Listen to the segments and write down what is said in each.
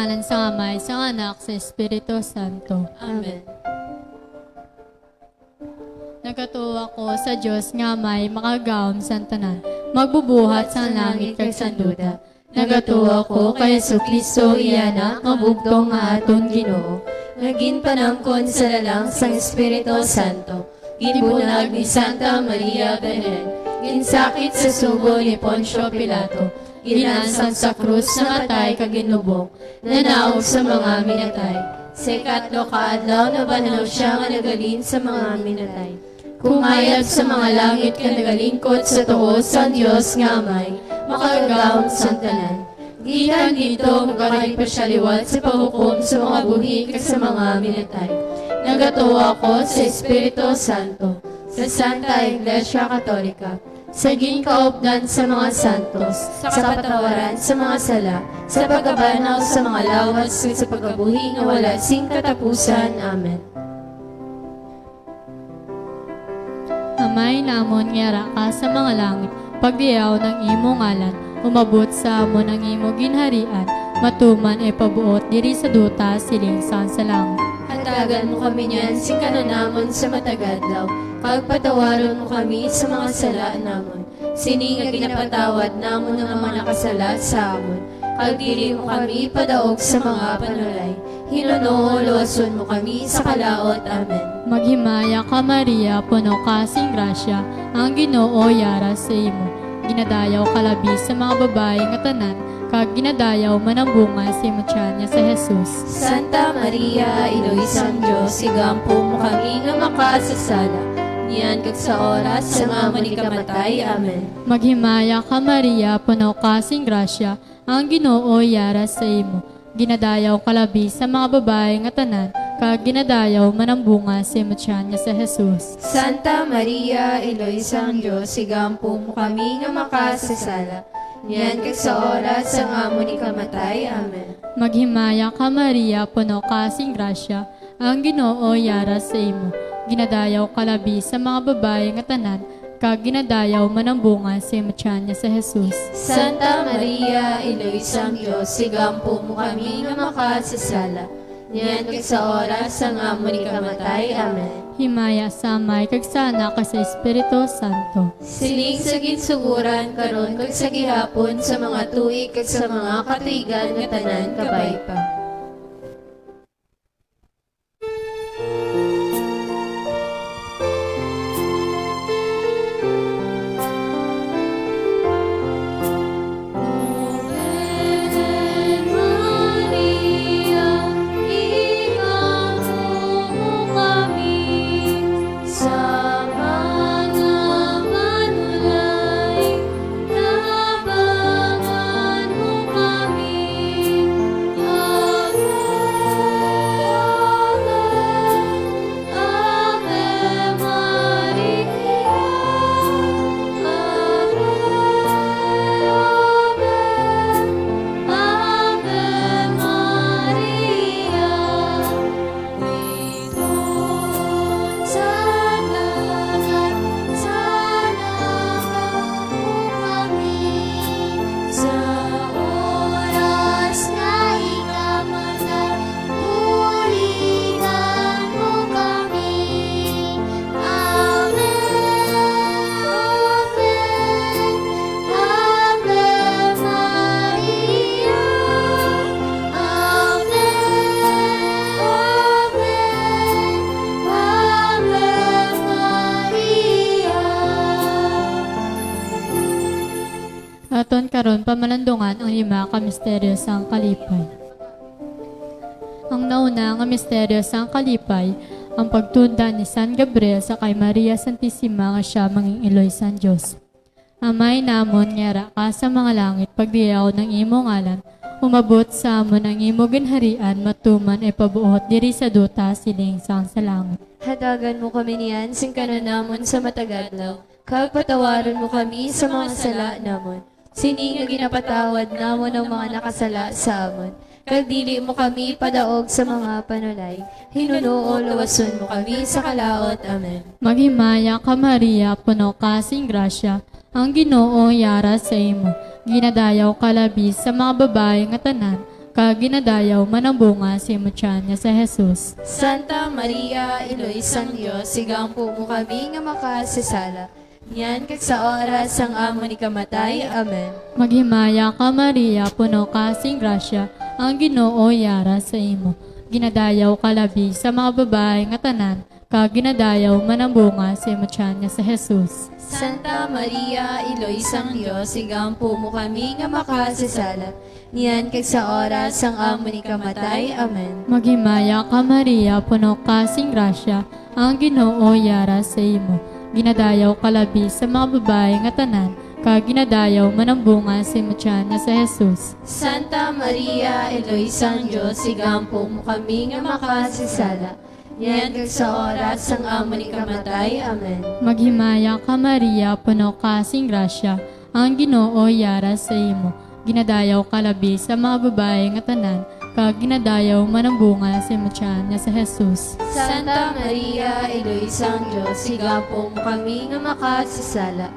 ngalan sa Amay, sa Anak, sa Espiritu Santo. Amen. Nagatuwa ko sa Diyos nga may makagawom sa tanan, magbubuhat sa langit kag sa duda. Nagatuwa ko kay Jesu-Kristo iyanak nga bugtong nga aton Ginoo. Naging panangkon sa lalang sang Espiritu Santo. Ginbunag ni Santa Maria Benen. Ginsakit sa sugo ni Poncio Pilato. Ginansang sa krus na matay kag ginlubong. Nanaog sa mga minatay. Sa ikatlo kaadlaw na banaw siya nga nagalin sa mga minatay. Kumayag sa mga langit ka nagalingkod sa tuo sa Diyos nga Amay, makagawang santanan. Gikan dito magaray pa siya liwat sa paghukom sa mga buhi kag sa mga minatay. Nagatuwa ko sa Espiritu Santo, sa Santa Iglesia Katolika, sa ginkaupdan sa mga santos, sa kapatawaran sa mga sala, sa pagabanaw sa mga lawas, sa pagabuhi nga wala sing katapusan. Amen. Amay namon nga ka sa mga langit, pagdiyaw ng imo ngalan, umabot sa amon ang imo ginharian, matuman ay pabuot diri sa duta siling sa langit. Hatagan mo kami niyan, sing kananamon sa matagadlaw, pagpatawaron mo kami sa mga sala namon. Sini nga ginapatawad namon ng mga nakasala sa amon. Kagdili mo kami padaog sa mga panulay. Hinunoo, luwason mo kami sa kalaot. Amen. Maghimaya ka Maria, puno ka sing grasya, ang Ginoo yara sa imo. Ginadayaw ka labi sa mga babae nga tanan, kag ginadayaw man ang bunga sa imo tiyan niya sa Jesus. Santa Maria, Iloisang Diyos, sigampo mo kami nga makasasala. Niyan kag sa oras sa nga manikamatay. Amen. Maghimaya ka Maria, puno ka sing grasya, ang Ginoo yara sa imo. Ginadayaw ka labi sa mga babae nga tanan, kag ginadayaw man ang bunga sa imo tiyan niya sa Jesus. Santa Maria, Iloisang Diyos, sigampo mo kami nga makasasala. Niyan kag sa oras sa nga manikamatay. Amen. Maghimaya ka Maria, puno ka sing grasya, ang Ginoo yara sa imo. Ginadayaw ka labi sa mga babae nga tanan, kag ginadayaw man ang bunga sa imo tiyan niya sa Jesus. Santa Maria, Iloisang Diyos, sigampo mo kami nga makasasala. Niyan kag sa oras sa nga manikamatay. Amen. Himaya sa Amay kag sa Anak kag sa Espiritu Santo. Siling sa ginsuguran karon kag sa gihapon sa mga tuig kag sa mga katuigan nga tanan kabay pa. Aton karon pamalandungan ang 5 ka misteryo sang kalipay. Ang nauna nga misteryo sang kalipay, ang pagtunda ni San Gabriel sa kay Maria Santissima nga siya mangingiloy san Dios. Amay namon nga ka sa mga langit, pagdiyaw ng imo ngalan, umabot sa amon ang imo ginharian, matuman ay pabuot diri sa duta siling sang sa langit. Hatagan mo kami niyan, sing kananamon sa matagadlaw, kag patawaron mo kami sa mga sala namon. Sini nga ginapatawad namon ang mga nakasala sa amon. Kag dili mo kami padaog sa mga panulay. Hinunoo, luwason mo kami sa kalaot. Amen. Maghimaya ka Maria, puno ka sing grasya, ang Ginoo yara sa imo. Ginadayaw ka labi sa mga babae nga tanan, kag ginadayaw man ang bunga si mutyan niya sa Jesus. Santa Maria, Iloy sang Diyos, sigampo mo kami nga makasasala. Yan kag sa oras ang amo ni kamatay. Amen. Maghimaya ka Maria, puno ka sing grasya, ang Ginoo yara sa imo. Ginadayaw ka labi sa mga babae nga tanan, kag ginadayaw man ang bunga si mutyan niya sa Jesus. Santa Maria, Iloy sang Diyos, sigampo mo kami nga makasasala. Yan kag sa oras ang amo ni kamatay. Amen. Maghimaya ka Maria, puno ka sing grasya, ang Ginoo yara sa imo. Ginadayaw ka labi sa mga babae nga tanan, kag ginadayaw man ang bunga si mutyan niya sa Jesus. Santa Maria, Eloy sang Diyos, sigampo mo kami nga makasasala. Yan kag sa oras ang amo ni kamatay. Amen. Maghimaya ka Maria, puno ka sing grasya, ang Ginoo yara sa imo. Ginadayaw ka labi sa mga babae nga tanan, kag ginadayaw man ang bunga si mutyan niya sa Jesus. Santa Maria, Eloy sang Diyos, sigampo mo kami nga makasasala.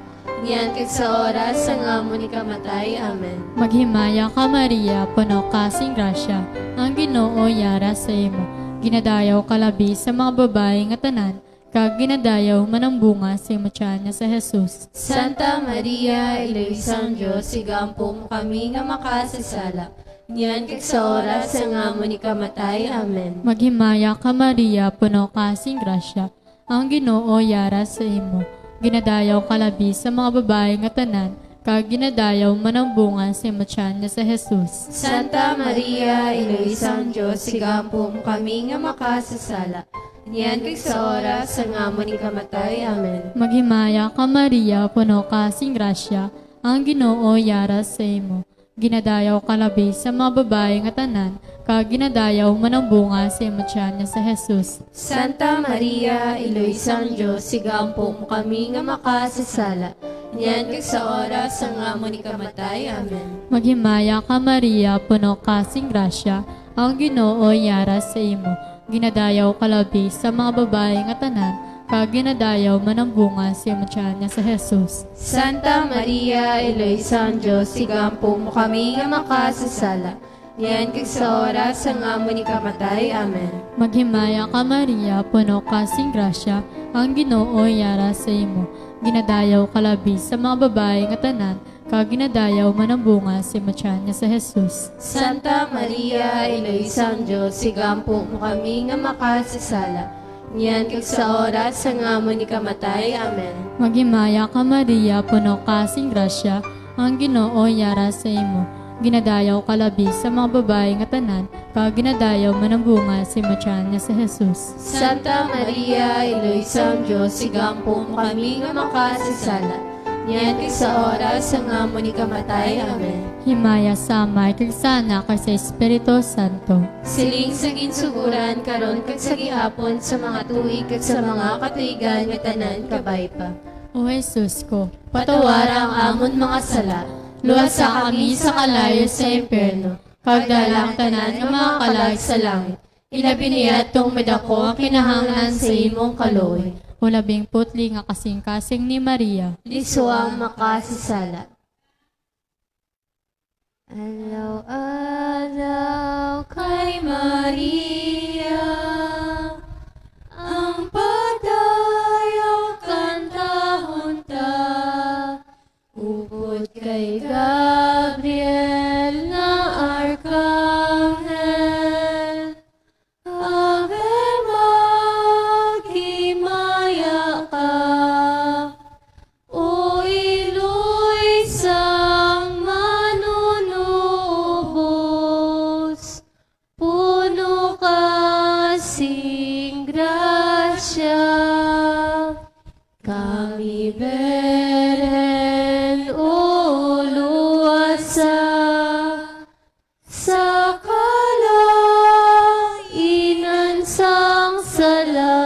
Yan kag sa oras ang amo ni kamatay. Amen. Maghimaya ka Maria, puno ka sing grasya, ang Ginoo yara sa imo. Ginadayaw ka labi sa mga babae nga tanan, kag ginadayaw man ang bunga si mutyan niya sa Jesus. Santa Maria, Eloy sang Diyos, sigampo mo kami nga makasasala. Yan kag sa oras ang amo ni kamatay. Amen. Maghimaya ka Maria, puno ka sing grasya, ang Ginoo yara sa imo. Ginadayaw ka labi sa mga babae nga tanan, kag ginadayaw man ang bunga si mutyan niya sa Jesus. Santa Maria, Eloy sang Diyos, sigampo mo kami nga makasasala. Yan kag sa oras ang amo ni kamatay. Amen. Maghimaya ka Maria, puno ka sing grasya, ang Ginoo yara sa imo. Ginadayaw ka labi sa mga babae nga tanan, kag ginadayaw man ang bunga si mutyan niya sa Jesus. Santa Maria, Eloy sang Diyos, sigampo mo kami nga makasasala. Yan kag sa oras ang amo ni kamatay. Amen. Maghimaya ka Maria, puno ka sing grasya, ang Ginoo yara sa imo. Ginadayaw ka labi sa mga babae nga tanan, kag ginadayaw man ang bunga si mutyan niya sa Jesus. Santa Maria, Eloy sang Diyos, sigampo mo kami nga makasasala. Yan kag sa oras ang amo ni kamatay. Amen. Maghimaya ka Maria, puno ka sing grasya, ang Ginoo yara sa imo. Ginadayaw ka labi sa mga babae nga tanan, kag ginadayaw man ang bunga si mutyan niya sa Jesus. Santa Maria, Eloy sang Diyos, sigampo mo kami nga makasasala. Yan kag sa oras ang amo ni kamatay. Amen. Maghimaya ka Maria, puno ka sing grasya, ang Ginoo yara sa imo. Ginadayaw ka labi sa mga babae nga tanan, kag ginadayaw man ang bunga si mutyan niya sa Jesus. Santa Maria, Eloy sang Diyos, sigampo mo kami nga makasasala. Yan kag sa oras ang amo ni kamatay. Amen. Himaya sa Amay kag sa Anak kag sa Espiritu Santo. Siling sa ginsuguran karon kag sa gihapon sa mga tuig kag sa mga katuigan nga tanan kabay pa. O Jesus ko, Patawara ang amon mga sala. Luwas sa kami sa kalayo sa impyerno. Kagdalang tanan ng mga kalag sa langit. Ilabiniat tong medako ang kinahanglan sa imong kaloy. o labing putli nga kasing-kasing ni Maria. Lisuang makasasala. Alaw-alaw kay Maria, ang pagdayaw kantahon ta, upod kay Gabriel na arkanghel. Ave maghimaya ka, o iloy sang manunubos, puno kasing grasya, kami beren o luwasa, sa kalainan sang sala.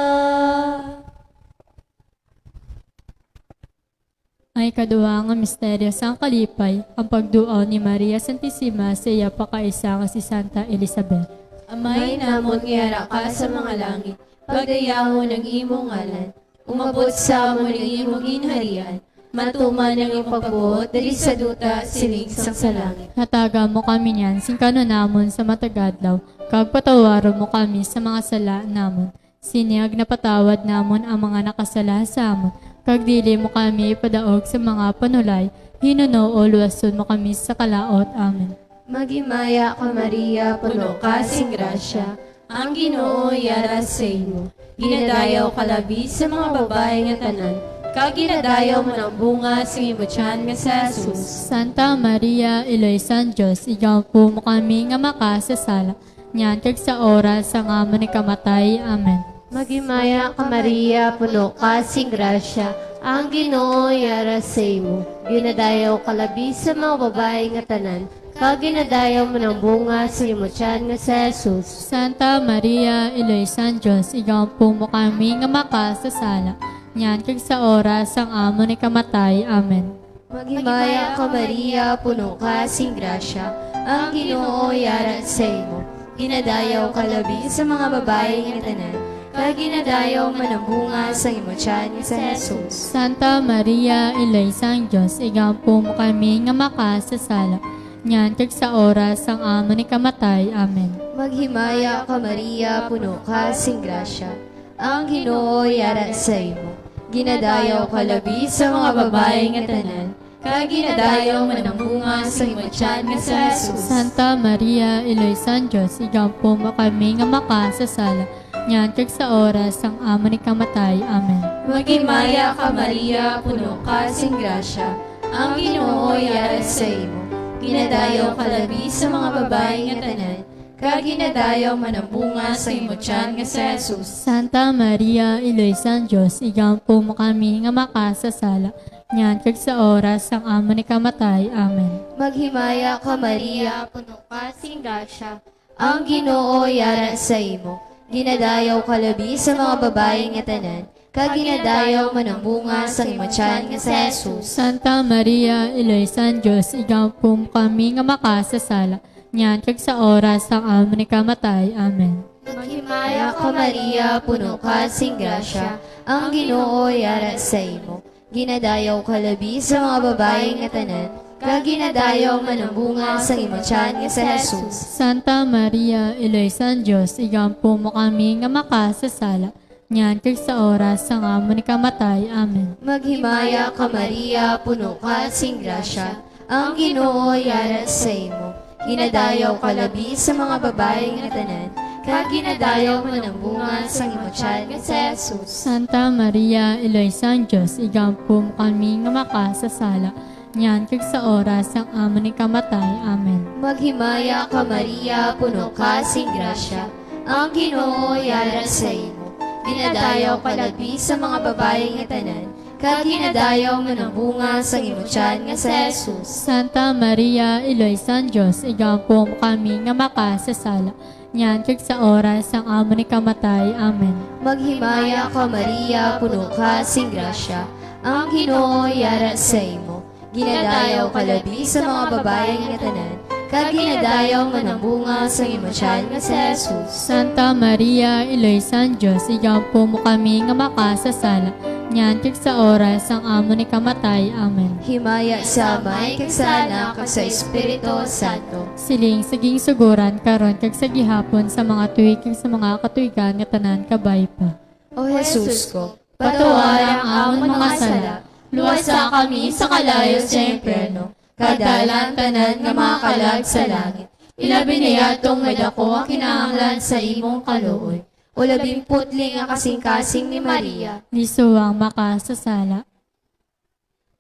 Ay kaduha nga misteryo sang kalipay, ang pagduaw ni Maria Santissima sa iya pakaisa nga si Santa Elizabeth. Amay namon ngiyara ka sa mga langit, pagdayahon ng imong ngalan, umabot sa amon ng imong ginharian, matuman ang iyong pagbuot, dali sa duta, siling sang sa langit. Hataga mo kami niyan, singkano namon sa matagadlaw, kag patawaro mo kami sa mga sala namon. Siniyag na patawad namon ang mga nakasala sa amon, kag dili mo kami ipadaog sa mga panulay, hinuno o luwason mo kami sa kalaot. Amen. Maghimaya ka Maria, puno ka sing grasya, ang Ginoo yara sa imo. Ginadayaw ka labi sa mga babae nga tanan, kag ginadayaw mo ng bunga sa imo tiyan nga sa Jesus. Santa Maria, Iloy San Diyos, ikaw po mo kami nga makasasala, nyan kag sa oras sa nga mo ni kamatay. Amen. Maghimaya ka Maria, puno ka sing grasya, ang Ginoo yara sa imo. Ginadayaw ka labi sa mga babae nga tanan, kag ginadayaw mo ng bunga sa imo tiyan nga sa Jesus. Santa Maria, Iloy San Diyos, ikaw po mo kami nga makasasala, nyan kag sa oras ang amo ni kamatay. Amen. Maghimaya ka Maria, puno ka sing grasya, ang Ginoo yara sa imo. Ginadayaw ka labi sa mga babae nga tanan, kag ginadayaw man ang bunga sa imo tiyan nga sa Jesus. Santa Maria, Iloy San Diyos, ikaw po mo kami nga makasasala, nyan kag sa oras ang amo ni kamatay. Amen. Maghimaya ka Maria, puno ka sing grasya, ang Ginoo yara sa imo. Ginadayaw ka labi sa mga babae nga tanan, kag ginadayaw man ang bunga sa imo tiyan nga sa Jesus. Santa Maria, Iloy San Diyos, ikaw po mo kami nga makasasala, nyan kag sa oras ang amo ni kamatay. Amen. Maghimaya ka Maria, puno ka sing grasya, ang Ginoo yara sa imo. Ginadayaw ka labi sa mga babae nga tanan, kag ginadayaw man ang bunga sa imo tiyan nga sa Jesus. Santa Maria, Iloy San Diyos, ikaw po mo kami nga makasasala, nyan kag sa oras ang amo ni kamatay. Amen. Maghimaya ka Maria, puno ka sing grasya, ang Ginoo yara sa imo. Ginadayaw ka labi sa mga babae nga tanan, kag ginadayaw man ang bunga sa imo tiyan nga sa Jesus. Santa Maria, Iloy San Diyos, ikaw po mo kami nga makasasala, nyan kag sa oras ang amo ni kamatay. Amen. Maghimaya ka Maria, puno ka sing grasya, ang Ginoo yara sa imo. Ginadayaw ka labi sa mga babae nga tanan, kag ginadayaw man ang bunga sa imo tiyan nga sa Jesus. Santa Maria, Iloy San Diyos, ikaw po mo kami nga makasasala, nyan kag sa oras ang amo ni kamatay. Amen. Maghimaya ka Maria, puno ka sing grasya, ang Ginoo yara sa imo. Ginadayaw ka labi sa mga babae nga tanan, kag ginadayaw man ang bunga sa imo tiyan nga sa Jesus. Santa Maria, Iloy San Diyos, ikaw po mo kami nga makasasala, nyan kag sa oras ang amo ni kamatay. Amen. Maghimaya ka Maria, puno ka sing grasya, ang Ginoo yara sa imo. Ginadayaw ka labi sa mga babae nga tanan, kag ginadayaw man ang bunga sa imo tiyan nga sa Jesus. Santa Maria, Iloy San Diyos, ikaw po mo kami nga makasasala, nyan kag sa oras ang amo ni kamatay. Amen. Maghimaya ka Maria, puno ka sing grasya, ang Ginoo yara sa imo. Ginadayaw ka labi sa mga babae nga tanan, kag ginadayaw man ang bunga sa imo tiyan nga sa Jesus. Santa Maria, Iloy San Diyos, ikaw po mo kami nga makasasala, nyan kag sa oras ang amo ni kamatay. Amen. Himaya sa Amay, kag sa Anak, kag sa Espiritu Santo. Siling saging suguran karon kag sa gihapon sa mga tuig kag sa mga katuigan nga tanan kabay pa. O Jesus ko, Patuwal ang amon mga sala, luwasa kami sa kalayo sa impyerno, kadalan tanan nga mga kalag sa langit. Ilabi niya tong madako ang kinahanglan sa imong kaluoy. O labing putli nga kasing-kasing ni Maria. Lisuwang makasasala.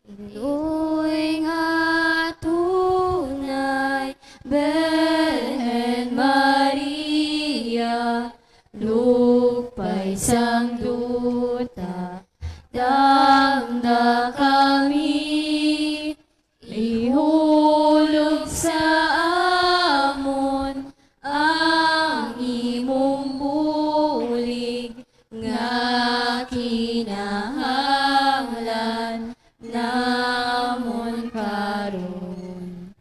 Inuy nga tunay, Belen Maria, lupay sang duta, damda kami, ihulog sa amon, ang imong bulig, nga kinahanglan, namon karon.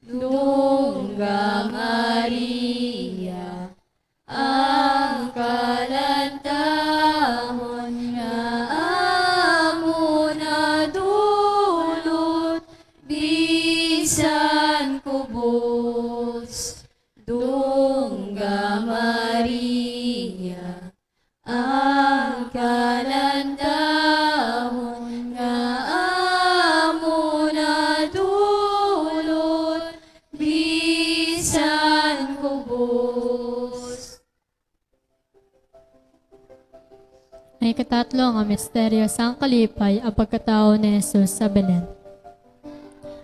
Dungga Maria, ang kalantahon, nga amo na dula, ikatatlo nga misteryo sang kalipay ang pagkatao ni Jesus sa Belen.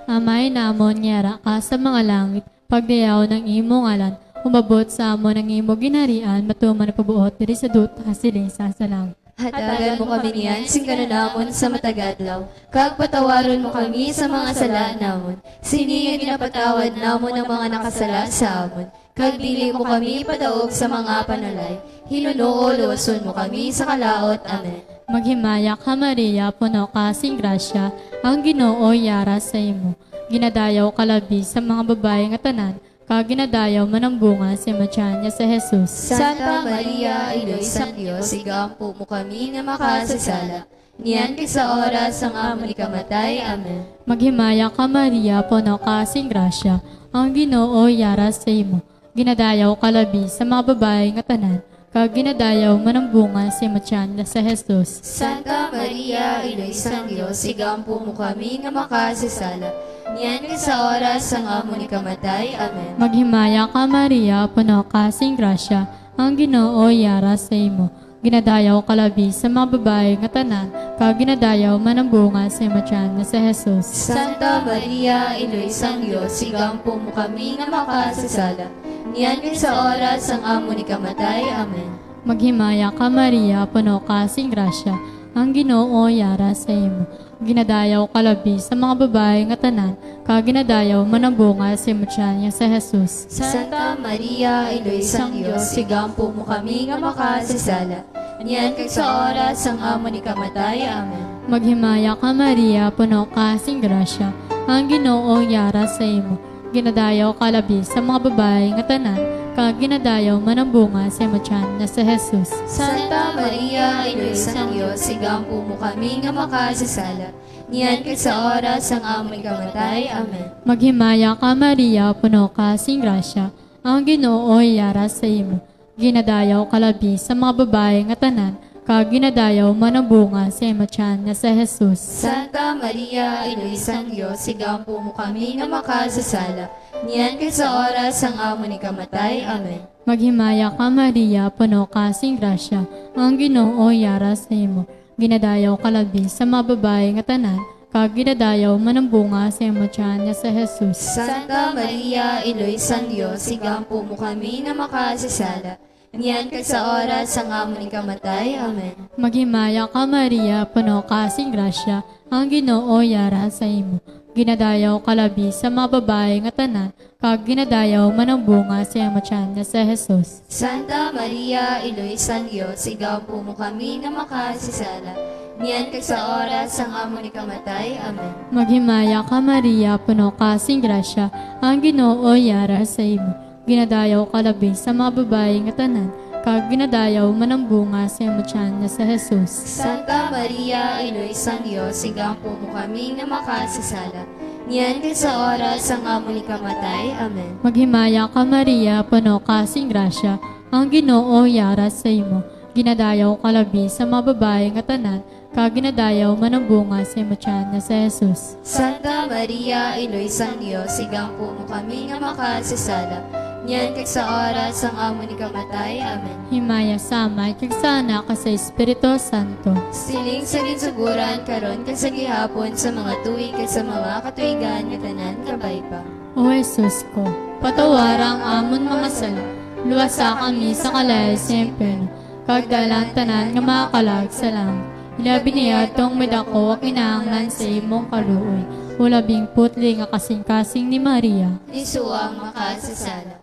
Amay namon ngera ka sa mga langit, pagdayaw ng imo ngalan, umabot sa amon ng imo ginarian, matuman na pabuot diri sa duta siling sa langit. Hatagan mo kami niyan, sing namon sa matagadlaw. Kag patawaron mo kami sa mga sala namon. Sini nga ginapatawad namon ang mga nakasala sa amon. Kag dili mo kami padaog sa mga panalay. Hinunoo luwason mo kami sa kalaot. Amen. Maghimaya ka Maria, puno ka sing grasya, ang Ginoo yara sa imo. Ginadayaw ka labi sa mga babae nga tanan, kag ginadayaw man ang bunga si matyan niya sa Jesus. Santa Maria, Iloy sang Diyos, igampo mo kami nga makasasala. Niyan kay sa oras ang amon ikamatay. Amen. Maghimaya ka Maria, puno ka sing grasya, ang Ginoo yara sa imo. Ginadayaw ka labi sa mga babae nga tanan, kag ginadayaw man ang bunga si matyan niya sa Jesus. Santa Maria, Iloy sang Diyos, igampo mo kami nga makasasala. Niyan kay sa oras ang amon ikamatay. Amen. Maghimaya ka Maria, puno ka sing grasya, ang Ginoo yara sa imo. Ginadayaw ka labi sa mga babae nga tanan, kag ginadayaw man ang bunga si matyan niya sa Jesus. Santa Maria, Iloy sang Diyos, igampo mo kami nga makasasala. Niyan kay sa oras ang amon ikamatay. Amen. Maghimaya ka Maria, puno ka sing grasya, ang Ginoo yara sa imo. Ginadayaw ka labi sa mga babae nga tanan, kag ginadayaw man ang bunga si matyan niya sa Jesus. Santa Maria, Iloy sang Diyos, igampo mo kami nga makasasala. Niyan kay sa oras ang amon ikamatay. Amen. Maghimaya ka Maria, puno ka sing grasya, ang Ginoo yara sa imo. Ginadayaw ka labi sa mga babae nga tanan, kag ginadayaw man ang bunga si matyan niya sa Jesus. Santa Maria, Iloy sang Diyos, igampo mo kami nga makasasala. Niyan kay sa oras ang amon ikamatay. Amen. Maghimaya ka Maria, puno ka sing grasya, ang Ginoo yara sa imo. Ginadayaw ka labi sa mga babae nga tanan, kag ginadayaw man ang bunga si matyan niya sa Jesus. Santa Maria, Iloy sang Diyos, igampo mo kami nga makasasala. Niyan kay sa oras ang amon ikamatay. Amen. Maghimaya ka Maria, puno ka sing grasya, ang Ginoo yara sa imo. Ginadayaw ka labi sa mga babae nga tanan, kag ginadayaw man ang bunga si matyan niya sa Jesus. Santa Maria, Iloy sang Diyos, igampo mo kami nga makasasala. Niyan kay sa oras ang amon ikamatay. Amen. Maghimaya ka Maria, puno ka sing grasya, ang Ginoo yara sa imo. Ginadayaw ka labi sa mga babae nga tanan, kag ginadayaw man ang bunga si matyan niya sa Jesus. Santa Maria, Iloy sang Diyos, igampo mo kami nga makasasala. Niyan kay sa oras ang amon ikamatay. Amen. Maghimaya ka Maria, puno ka sing grasya, ang Ginoo yara sa imo. Ginadayaw ka labi sa mga babae nga tanan, kag ginadayaw man ang bunga si matyan niya sa Jesus. Santa Maria, Iloy sang Diyos, igampo mo kami nga makasasala. Niyan kay sa oras ang amon ikamatay. Amen. Maghimaya ka Maria, puno ka sing grasya, ang Ginoo yara sa imo. Ginadayaw ka labi sa mga babae nga tanan, kag ginadayaw man ang bunga si matyan niya sa Jesus. Santa Maria, Iloy sang Diyos, igampo mo kami nga makasasala. Niyan kay sa oras ang amon ikamatay. Amen. Himaya sa Ama, kag sa Anak, kag sa Espiritu Santo. Siling sa ginsuguran karon kag sa gihapon sa mga tuig kag sa mga katuigan nga tanan kabay pa. O Jesus ko, patawarang amon mga sala, luwasa kami sa kalay sa impyerno, kag dalang tanan nga makalag sa langit. Ilabi niya tong medako ang kinahanglan sa imong kaluoy, ulabing putli nga kasing-kasing ni Maria. Isuang makasasala.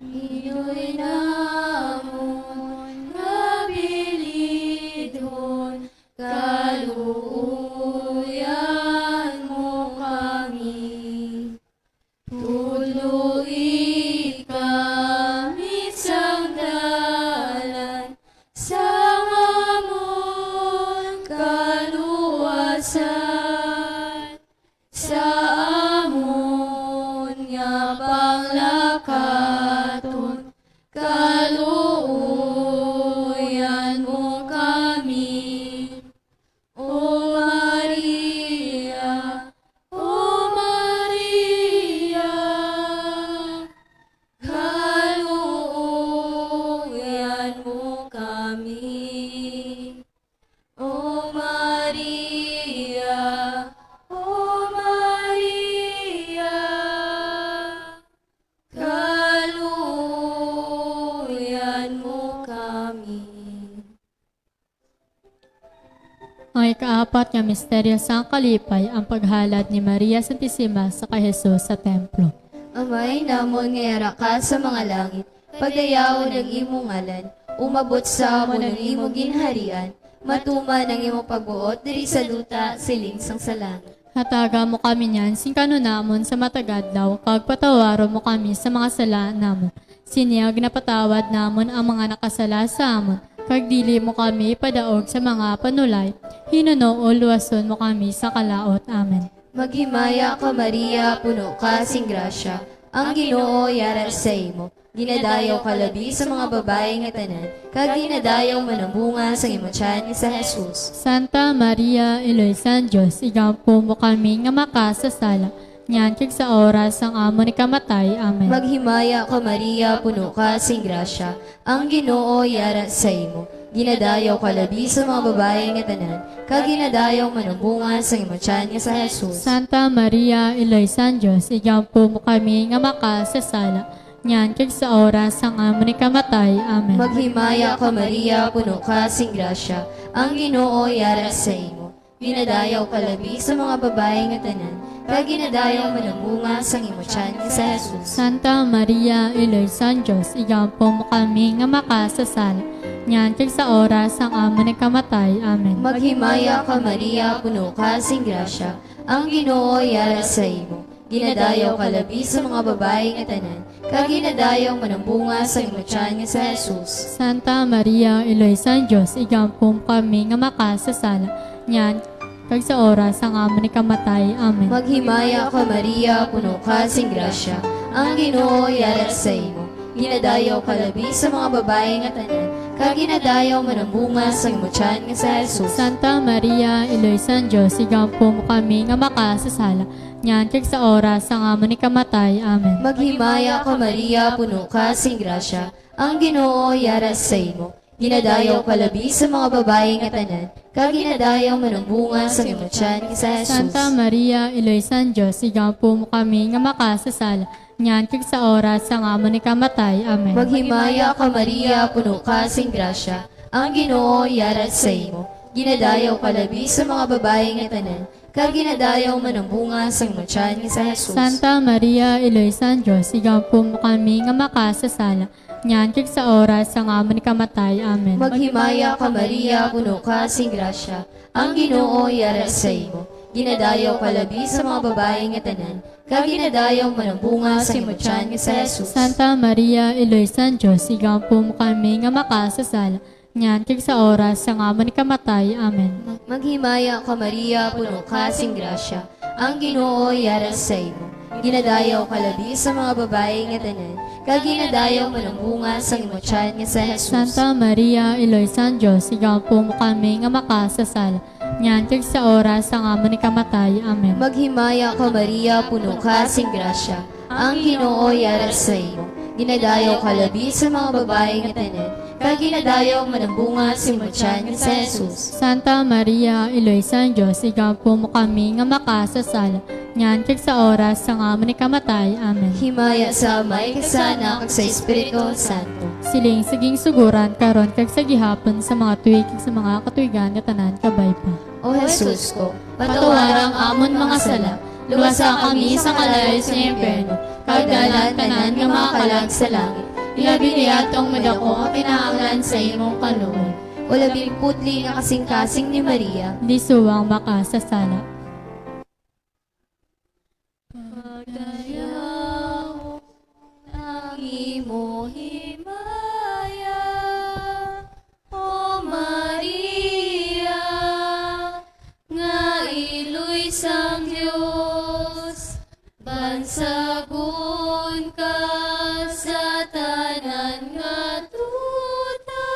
Iyo'y namon kabilidhon, kaluuyan mo kami. Tuluy kami sa dalan, sa amon kaluwasan, sa amon nga panglakaton, Ang ikaapat nga misteryo sa kalipay, ang paghalad ni Maria Santisima sa kay Jesus sa templo. Amay namon nga yara ka sa mga langit, pagdayaw ng imong ngalan, umabot sa amon ang imong ginharian, matuman ang imong pagbuot diri sa duta siling sang sa langit. Hataga mo kami niyan, sing kanunamon sa matagadlaw, kag patawaro mo kami sa mga sala namon. Siniyag na patawad namon ang mga nakasala sa amon, kag dili mo kami padaog sa mga panulay, hinuno o luwason mo kami sa kalaot. Amen. Maghimaya ka Maria, puno ka sing grasya, ang Ginoo yara sa imo. Ginadayaw ka labi sa mga babae nga tanan, kag ginadayaw manambunga sa imong tiyan nga sa Jesus. Santa Maria, Iloysan Diyos, igampo mo kami nga makasasala, nyan kag sa oras ang amo ni kamatay. Amen. Maghimaya ka Maria, puno ka sing grasya, ang Ginoo yara sa imo. Ginadayaw ka labi sa mga babae nga tanan, kag ginadayaw manambunga sa imong tiyan nga sa Jesus. Santa Maria, Iloysan Diyos, igampo mo kami nga makasasala, nyan kag sa oras ang amo ni kamatay. Amen. Maghimaya ka Maria, puno ka sing grasya, ang Ginoo yara sa imo. Ginadayaw ka labi sa mga babae nga tanan, kag ginadayaw manambunga sa imong tiyan nga sa Jesus. Santa Maria, Iloysan Diyos, igampo mo kami nga makasasala, nyan kag sa oras ang amo ni kamatay. Amen. Maghimaya ka Maria, puno ka sing grasya, ang Ginoo yara sa imo. Ginadayaw ka labi sa mga babae nga tanan, kag ginadayaw manambunga sa imong tiyan nga sa Jesus. Santa Maria, Iloysan Diyos, igampo mo kami nga makasasala, nyan kag sa oras ang amo ni kamatay. Amen. Maghimaya ka Maria, puno ka sing grasya, ang Ginoo yara sa imo. Ginadayaw ka labi sa mga babae nga tanan, kag ginadayaw manambunga sa imong tiyan nga sa Jesus. Santa Maria, Iloysan Diyos, igampo mo kami nga makasasala, nyan kag sa oras ang amo ni kamatay. Amen. Maghimaya ka Maria, puno ka sing grasya, ang Ginoo yara sa imo. Ginadayaw ka labi sa mga babae nga tanan, kag ginadayaw manambunga sa imong tiyan nga sa Jesus. Santa Maria, Iloysan Diyos, igampo mo kami nga makasasala, nyan kag sa oras ang amo ni kamatay. Amen. Maghimaya ka Maria, puno ka sing grasya, ang Ginoo yara sa imo. Ginadayaw ka labi sa mga babae nga tanan, kag ginadayaw manambunga sa imong tiyan nga sa Jesus. Santa Maria, Iloysan Diyos, igampo mo kami nga makasasala, nyan kag sa oras ang amo ni kamatay. Amen. Maghimaya ka Maria, puno ka sing grasya, ang Ginoo yara sa imo. Ginadayaw ka labi sa mga babae nga tanan, kag ginadayaw manambunga sa imong tiyan nga sa Jesus. Santa Maria, Iloysan Diyos, igampo mo kami nga makasasala, nyan kag sa oras ang amo ni kamatay. Amen. Maghimaya ka Maria, puno ka sing grasya, ang Ginoo yara sa imo. Ginadayaw ka labi sa mga babae nga tanan, kag ginadayaw manambunga sa imong tiyan nga sa Jesus. Santa Maria, Iloysan Diyos, igampo mo kami nga makasasala, nyan kag sa oras ang amo ni kamatay. Amen. Maghimaya ka Maria, puno ka sing grasya, ang Ginoo yara sa imo. Ginadayaw ka labi sa mga babae nga tanan, kag ginadayaw manambunga sa imong tiyan nga sa Jesus. Santa Maria, Iloysan Diyos, igampo mo kami nga makasasala, nyan kag sa oras ang amo ni kamatay. Amen. Himaya sa Amay, kag sa Anak, kag sa Espiritu Santo. Siling siging suguran karon kag sa gihapon sa mga tuig kag sa mga katuigan nga tanan kabay pa. O Jesus ko, Patawarang amon mga sala, luwasa kami sa kalayo sa impyerno, kag dalan tanan nga mga kalag sa langit. Ilabi niya atong madako ang pinaanglan sa imong kaluoy. o labing putli nga kasing-kasing ni Maria, Lisuwang makasasala. pagdayaw ng imo himaya, O Maria, nga iluy sang Dios, bansagon ka sa tanan nga tuta,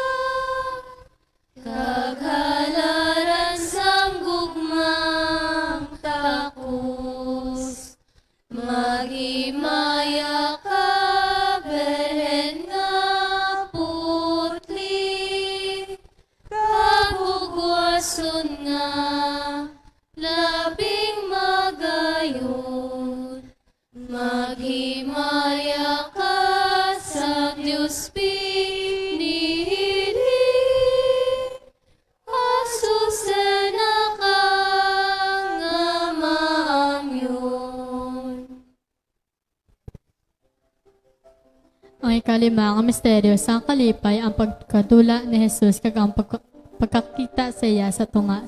kaghalaran sang gugmang takos, maghimaya ka, Beren nga putli, kahugwason nga labing magayon, maghimaya ka sa Diyos pinili, asusen na ikalima nga misteryo sang kalipay ang pagkadula ni Jesus kag ang pagkakita sa iya sa tunga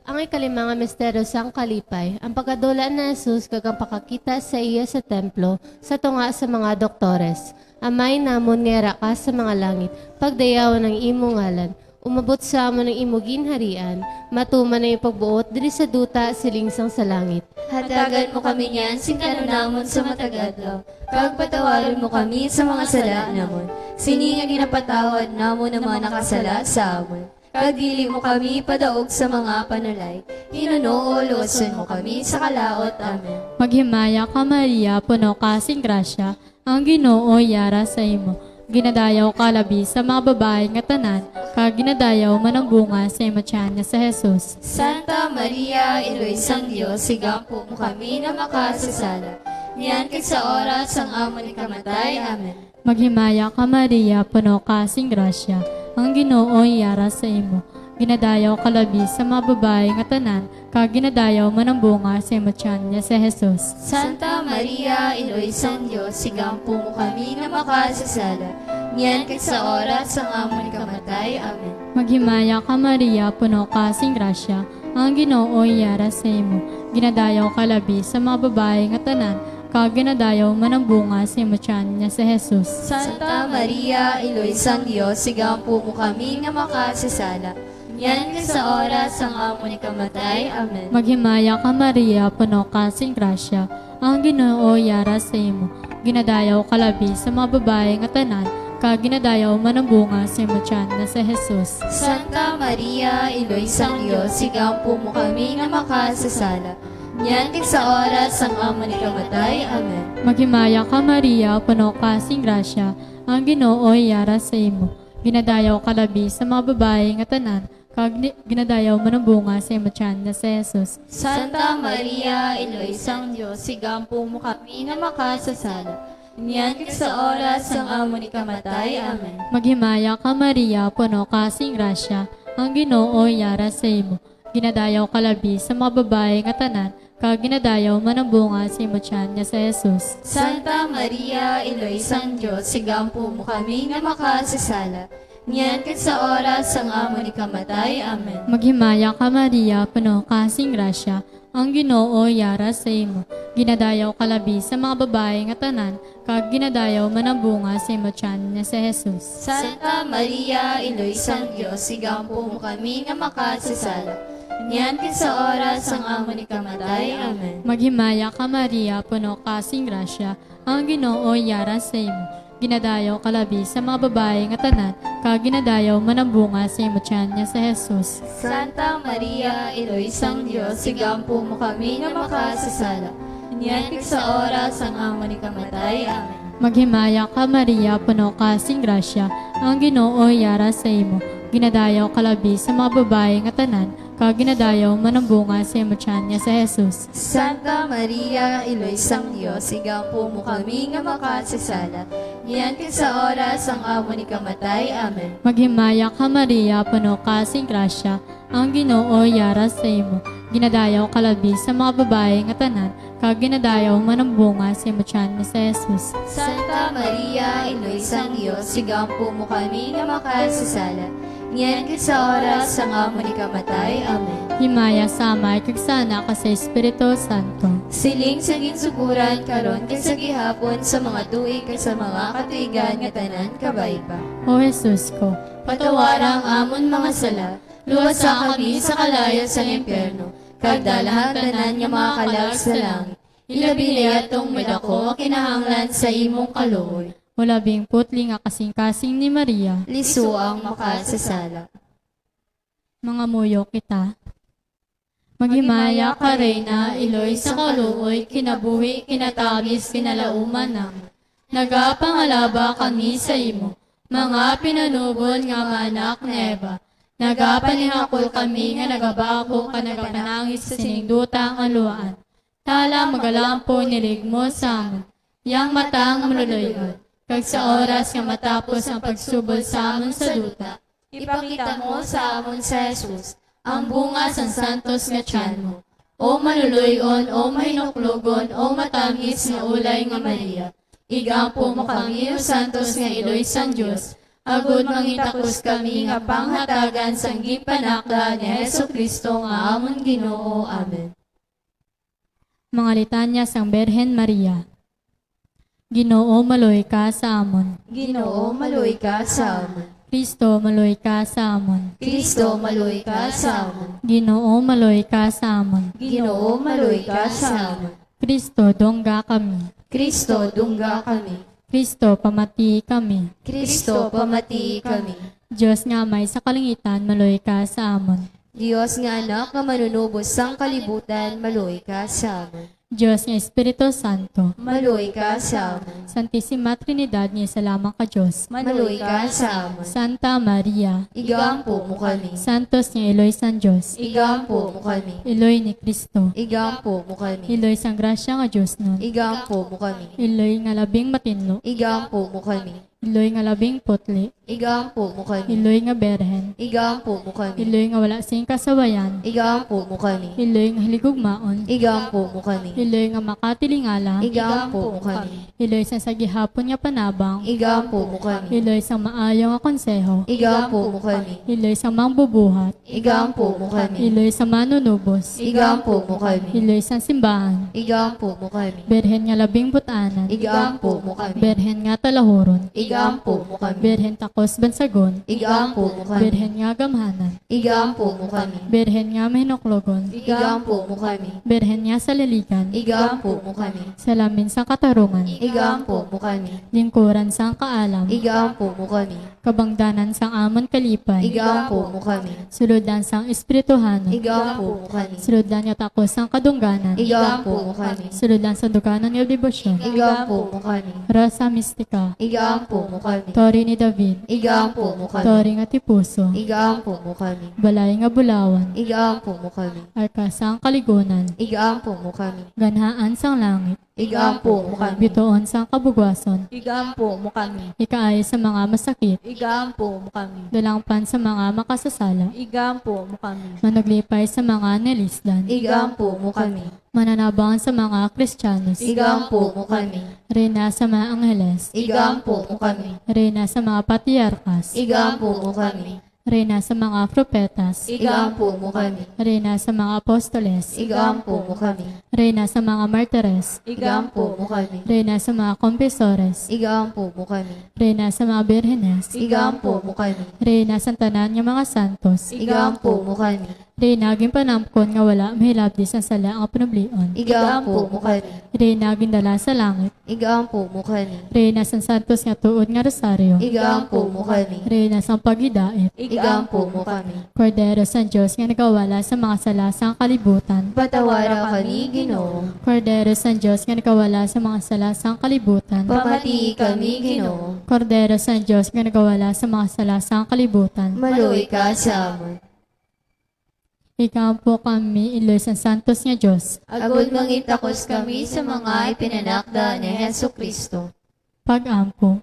Ang ikalima nga misteryo sang kalipay, ang pagkadula ni Jesus kag ang pakakita sa iya sa templo sa tunga sa mga doktores. Amay namon nga ka sa mga langit, pagdayawan ng imo ngalan, umabot sa amon ng imo ginharian, matuman na yung pagbuot diri sa duta silingsang sa langit. Hatagan mo kami niyan, sing kanunamon sa matagadlaw. Pagpatawaran mo kami sa mga sala namon. Sini nga ginapatawad namon ng mga nakasala sa amon. Kagdili mo kami padaog sa mga panalay. Hinuno o luwason mo kami sa kalaot. Amen. Maghimaya ka Maria, puno ka sing grasya, ang Ginoo yara sa imo. Ginadayaw ka labi sa mga babae nga tanan, kag ginadayaw man ang bunga sa imo tiyan nga sa Jesus. Santa Maria, Iloy sang Diyos, sigampo mo kami na makasasala. Niyan kag sa oras ang amon ni kamatay. Amen. Maghimaya ka Maria, puno ka sing grasya, ang Ginoo yara sa imo. Ginadayaw ka labi sa mga babae nga tanan, kag ginadayaw man ang bunga sa imo tiyan nga sa Jesus. Santa Maria, Iloy sang Diyos, sigampo mo kami na makasasala. Niyan kag sa oras ang amon ni kamatay. Amen. Maghimaya ka Maria, puno ka sing grasya, ang Ginoo yara sa imo. Ginadayaw ka labi sa mga babae nga tanan, kag ginadayaw man ang bunga sa imo tiyan nga sa Jesus. Santa Maria, Iloy sang Diyos, sigampo mo kami na makasasala. Yan ka sa oras ang amon ni kamatay. Amen. Maghimaya ka Maria, puno ka sing grasya, ang Ginoo yara sa imo. Ginadayaw ka labi sa mga babae nga tanan, kag ginadayaw man ang bunga sa imo tiyan nga sa Jesus. Santa Maria, Iloy sang Diyos, sigampo mo kami na makasasala. Yan ka sa oras ang amon ni kamatay. Amen. Maghimaya ka Maria, puno ka sing grasya, ang Ginoo yara sa imo. Ginadayaw ka labi sa mga babae nga tanan, kag ginadayaw man ang bunga sa imo tiyan nga sa Jesus. Santa Maria, Iloy sang Diyos, sigampo mo kami na makasasala. Yan ka sa oras ang amon ni kamatay. Amen. Maghimaya ka Maria, puno ka sing grasya, ang Ginoo yara sa imo. Ginadayaw ka labi sa mga babae nga tanan, kag ginadayaw man ang bunga sa imo tiyan nga sa Jesus. Santa Maria, Iloy sang Diyos, sigampo mo kami na makasasala. Niyan ka sa oras ang amon ni kamatay. Amen. Maghimaya ka Maria, puno ka sing grasya, ang Ginoo yara sa imo. Ginadayaw ka labi sa mga babae nga tanan, kag ginadayaw man ang bunga sa imo tiyan nga sa Jesus. Santa Maria, Iloy sang Diyos, sigampo mo kami na makasasala. Niyan ka sa oras ang amon ni kamatay. Amen. Maghimaya ka Maria, puno ka sing grasya, ang Ginoo yara sa imo. Ginadayaw ka labi sa mga babae nga tanan, kag ginadayaw man ang bunga sa imo tiyan nga sa Jesus. Santa Maria, Iloy sang Diyos, sigampo mo kami na makasasala. Niyan ka sa oras ang amon ni kamatay. Amen. Maghimaya ka Maria, puno ka sing grasya, ang Ginoo yara sa imo. Ginadayaw ka labi sa mga babae nga tanan, kag ginadayaw man ang bunga sa imo tiyan nga sa Jesus. Santa Maria, Iloy sang Diyos, sigampo mo kami nga makasasala. Niyan ka sa oras ang amon ni kamatay. Amen. Maghimaya ka Maria, puno ka sing grasya, ang Ginoo yara sa imo. Ginadayaw ka labi sa mga babae nga tanan, kag ginadayaw man ang bunga sa imo tiyan nga sa Jesus. Santa Maria, Iloy sang Diyos, sigampo mo kami nga makasasala. Niyan ka sa oras ang amon ni kamatay. Amen. Himaya sa Ama kag sa Anak kag sa Espiritu Santo. Siling sa ginsuguran karon kag sa gihapon sa mga tuig kag sa mga katuigan nga tanan kabay pa. O Jesus ko, Patawarang amon mga sala, luwasa kami sa kalayo sa impyerno, kag dalahan tanan nga mga kalag sa langit. Ilabi na yatong medako kinahanglan sa imong kaluoy. wala bing putli nga kasing-kasing ni Maria, Liso ang makasasala. mga muyo kita. Maghimaya ka Reyna, iloy sa kaluoy, kinabuhi, kinatagis, kinalauman na. Nagapangalaba kami sa imo, mga pinanubon nga manak na Eva. Nagapanihakol kami nga nagabako ka nagapanangis sa sinigdutang aluan. Tala magalampo niligmo sa amon, yang matang maluluyon. Kag sa oras nga matapos ang pagsubol sa amon sa duta, Ipakita mo sa amon sa Jesus, ang bunga sa santos nga tiyan mo. O manuluyon, o mahinuklugon, o matamis nga ulay nga Maria. Igampo mo kami, o santos nga iloy san Diyos. Agud mangitakos kami nga panghatagan sang gipanakda ni Hesus Kristo nga amon Ginoo. Amen. Mga litanya sang Berhen Maria. Ginoo, maloy ka sa amon. Ginoo, maluy ka sa amon. Kristo, maloy ka sa amon. Kristo, maluy ka sa amon. Ginoo, maloy ka sa amon. Ginoo, maluy ka sa amon. Kristo, dongga kami. Kristo, dungga kami. Kristo, pamati kami. Kristo, pamati kami. Diyos nga may sa kalingitan, maloy ka sa amon. Diyos nga anak nga manunubos sang kalibutan, maluy ka sa amon. Diyos nga Espiritu Santo, Maluy ka sa amon. Santissima Trinidad niya salamang ka Diyos. Maluy ka sa amon. Santa Maria, Igampo mo kami. Santos niya Eloy San Diyos. Igampo mo kami. Eloy ni Kristo. Igampo mo kami. Eloy sang grasya nga Diyos nun. Igampo mo kami. Eloy nga labing matinlo. Igampo mo kami. Eloy nga labing putli. Igampo mo kami. Eloy nga berhen. Igampo mo kami. Eloy nga wala sing kasawayan. Igampo mo kami. Eloy nga hiligugmaon. Igampo mo kami. Eloy nga makatilingala. Igampo mo kami. Eloy sang sagihapon nga panabang. Igampo mo kami. Eloy sang maayo nga konseho. Igampo mo kami. Eloy sang mangbubuhat. Igampo mo kami. Eloy sang manunubos. Igampo mo kami. Eloy sang simbahan. Igampo mo kami. Berhen nga labing butanan. Igampo mo kami. Berhen nga talahuron. Igampo mo kami. Berhen takos bansagon. Igampo mo kami. Berhen nga gamhanan. Igampo mo kami. Berhen nga mahinoklogon. Igampo mo kami. Berhen nga saliligan. Igampo mo kami. Salamin sang katarungan. Igampo mo kami. Lingkuran sang kaalam. Igampo mo kami. Kabangdanan sang amon kalipay. Igampo mo kami. Suludan sang espirituhanon. Igampo mo kami. Suludan nga takos sang kadungganan. Igampo mo kami. Suludan sa duganan nga debosyon. Igampo mo kami. Rasa mistika. Igampo mo kami. Tori ni David. Igampo mo kami. Tori nga tipuso. Igampo mo kami. Balay nga bulawan. Igampo mo kami. Arka sang kaligunan. Igampo mo kami. Ganhaan sang langit. Igampo mo kami. Bitoon sang kabugwason. Igampo mo kami. Ikaay sa mga masakit. Igampo mo kami. Dalangpan sa mga makasasala. Igampo mo kami. Managlipay sa mga nelisdan. Igampo mo kami. Mananabangan sa mga Kristiyanos. Igampo mo kami. Reyna sa mga angheles. Igampo mo kami. Reyna sa mga patriarkas. Igampo mo kami. Reyna sa mga propetas. Igampo mo kami. Reyna sa mga apostoles. Igampo mo kami. Reyna sa mga martires. Igampo mo kami. Reyna sa mga kompesores. Igampo mo kami. Reyna sa mga birhenes. Igampo mo kami. Reyna sa tanan nga mga santos. Igampo mo kami. Reyna gin panamkon nga wala mahilabdi sa sala ang panublion. Igampo mo kami. Reyna gin dala sa langit. Igampo mo kami. Reyna sa santos nga tuod nga rosaryo. Igampo mo kami. Reyna sa pagidait. Igampo mo kami. Kordero sa Diyos nga nagawala sa mga sala sa kalibutan. Patawara kami, Ginoo. Kordero sa Diyos nga nagawala sa mga sala sa kalibutan. Pamati kami, Ginoo. Kordero sa Diyos nga nagawala sa mga sala sa kalibutan. Maluy ka sa amon. Ikaw kami iloy sa santos nga Diyos. Agud mangitakos kami sa mga ipinanakda ni Hesus Kristo. Pag-ampo.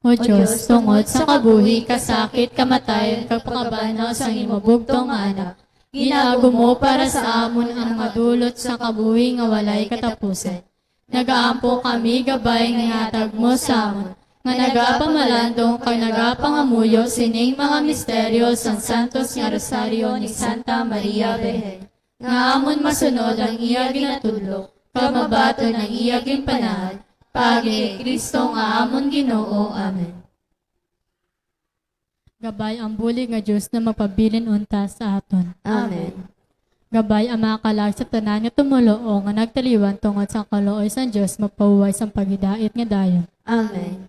O Diyos, tungod sa kabuhi, kasakit, kamatayon, kapakabanaw sa imabugtong anak, ginago mo para sa amon ang madulot sa kabuhi nga walay katapusan. Nagaampo kami gabay nga hatag mo sa amon, nga nagapamalandong kay nagapangamuyo sining mga misteryo sang Santos nga Rosario ni Santa Maria Virgen. Nga amon masunod ang iya ginatudlo, kamabaton ang iya ginpanahal, pagi Kristo nga amon Ginoo. Amen. Gabay ang bulig nga Diyos na magpabilin unta sa aton. Amen. Gabay ang mga kalag sa tanan nga tumulo o nga nagtaliwan tungod sa kalooy sa Diyos magpahuway sa pagidait nga dayon. Amen.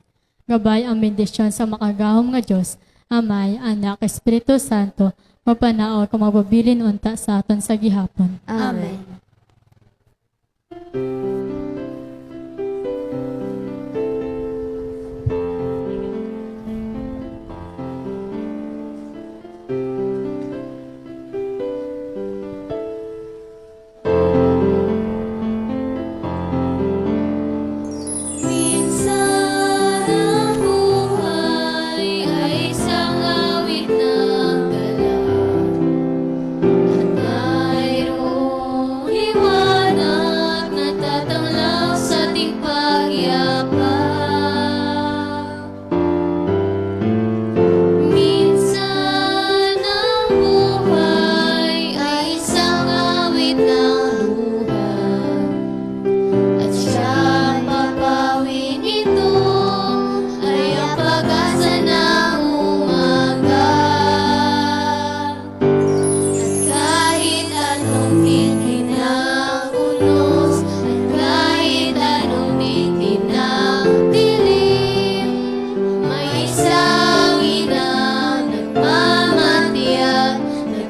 Gabay ang bendisyon sa makagahom nga Diyos, Amay, Anak, Espiritu Santo, mapanaog kung mapabilin unta sa aton sa gihapon. Amen. Minsan ang buhay ay isang awit ng gala, at mayroon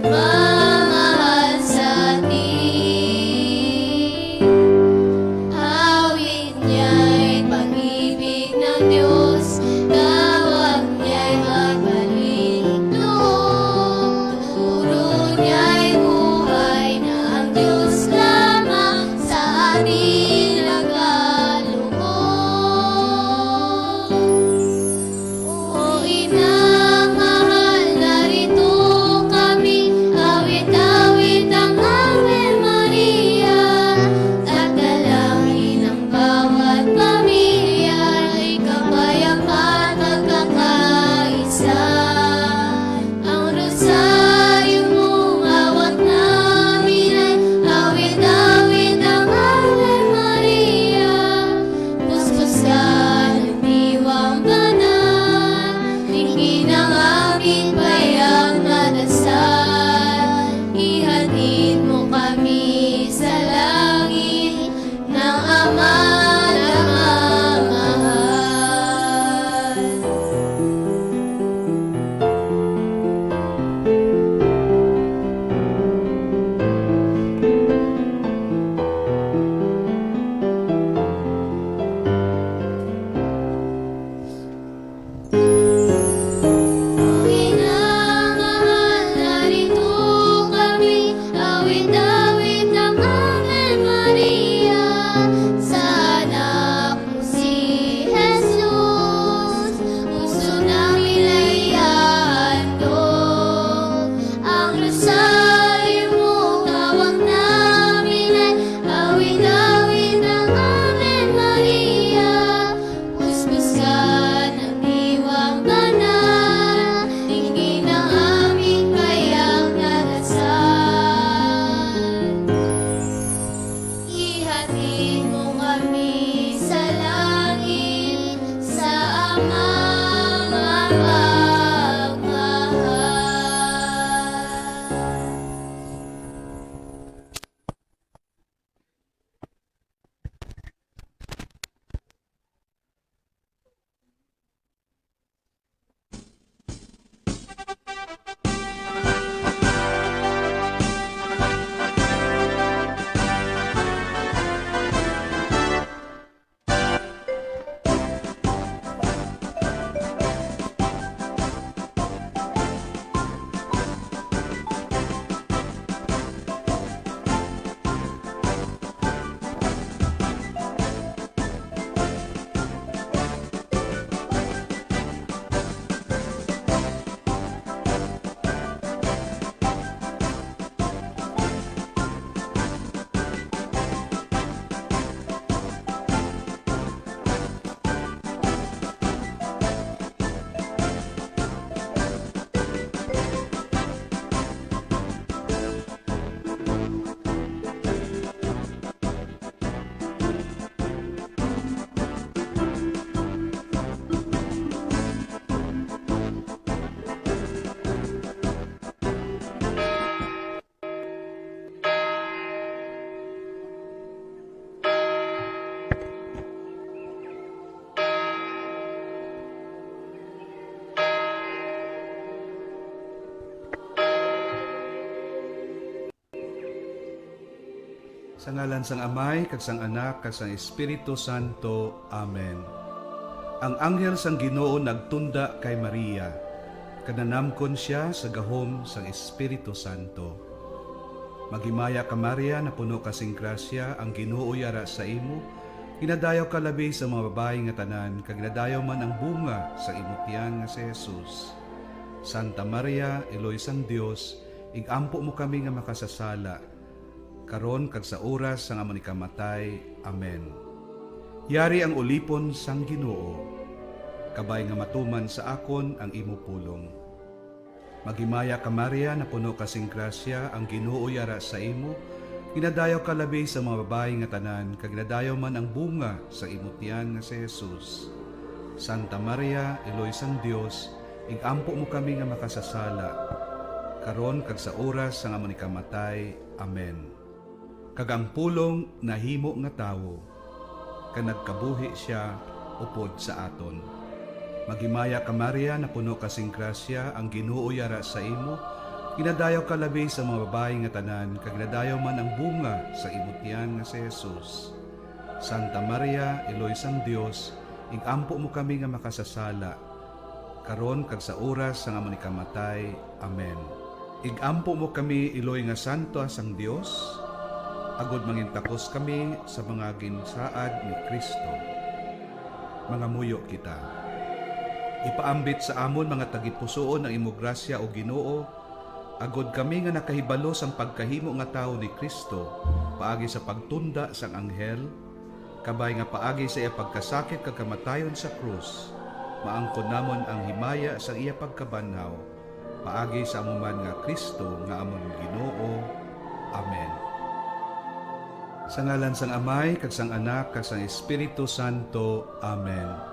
nagmamahal sa atin. Awit niya'y pag-ibig ng Diyos, tawag niya'y magbalik noon. Turo niya'y buhay na ang Diyos lamang sa atin nagkaloob. O inang mahal, narito kami, awit-awit ang Ave Maria, at dalangin ng bawat pamilya ay kapayapaan magkakaisa. Ang rosaryo mong hawak namin ay awit-awit ang Ave Maria, puspusan ng diwang banal, tingin ang aming bayang na dasal. Ihatid mo kami sa langit ng Ama nagmamahal. Inamahal, narito kami, awit-awit ang Ave Maria, sa anak mo si Jesus. Puso namin ay ihahandog, ang rosaryo mo hawak namin ay awit-awit ang Ave Maria, puspusan ng diwang banal, tingin ang aming bayang na dasal. Ihatid mo kami sa langit, sa Amang mapagmahal. Sa ngalan sang Amay, kag sang Anak, kag sang Espiritu Santo. Amen. Ang anghel sang Ginoo nagtunda kay Maria, kananamkon siya sa gahom sang Espiritu Santo. Magimaya ka Maria, na puno kasing grasya, ang Ginoo yara sa imo, ginadayaw ka labi sa mga babae nga tanan, kag ginadayaw man ang bunga sa imong tiyan nga si Jesus. Santa Maria, Eloy sang Dios, igampo mo kami nga makasasala, karon kag sa oras sang amon ikamatay. Amen. Yari ang ulipon sang Ginoo, kabay nga matuman sa akon ang imo pulong. Magimaya ka Maria, na puno kasing grasya, ang Ginoo yara sa imo, ginadayaw ka labi sa mga babae nga tanan, kag ginadayaw man ang bunga sa imo tiyan nga si Jesus. Santa Maria, Eloy sang Dios, igampo mo kami nga makasasala, karon kag sa oras sang amon ikamatay. Amen. Kag ang pulong nahimo nga tawo, kag nagkabuhi siya upod sa aton. Magimaya ka Maria, na puno kasing grasya, ang Ginoo yara sa imo, Kinadayaw ka labi sa mga babae nga tanan, kag kinadayaw man ang bunga sa imutyan nga si Jesus. Santa Maria, Iloy sang Dios, igampo mo kami nga makasasala, karon kag sa oras sa nga amon ikamatay. Amen. Igampo mo kami, Iloy nga santo sang Dios, agod mangintakos kami sa mga ginsaad ni Kristo. Mga muyo kita. Ipaambit sa amon mga tagipusoon ang imo grasya o Ginoo, agod kami nga nakahibalo sang pagkahimo nga tao ni Kristo, paagi sa pagtunda sang anghel, kabay nga paagi sa iya pagkasakit kag kamatayon sa krus, maangkon namon ang himaya sa iya pagkabanhaw, paagi sa amuman nga Kristo nga amon Ginoo. Amen. Sa ngalan sang Amay, kag sang Anak, kag sang Espiritu Santo. Amen.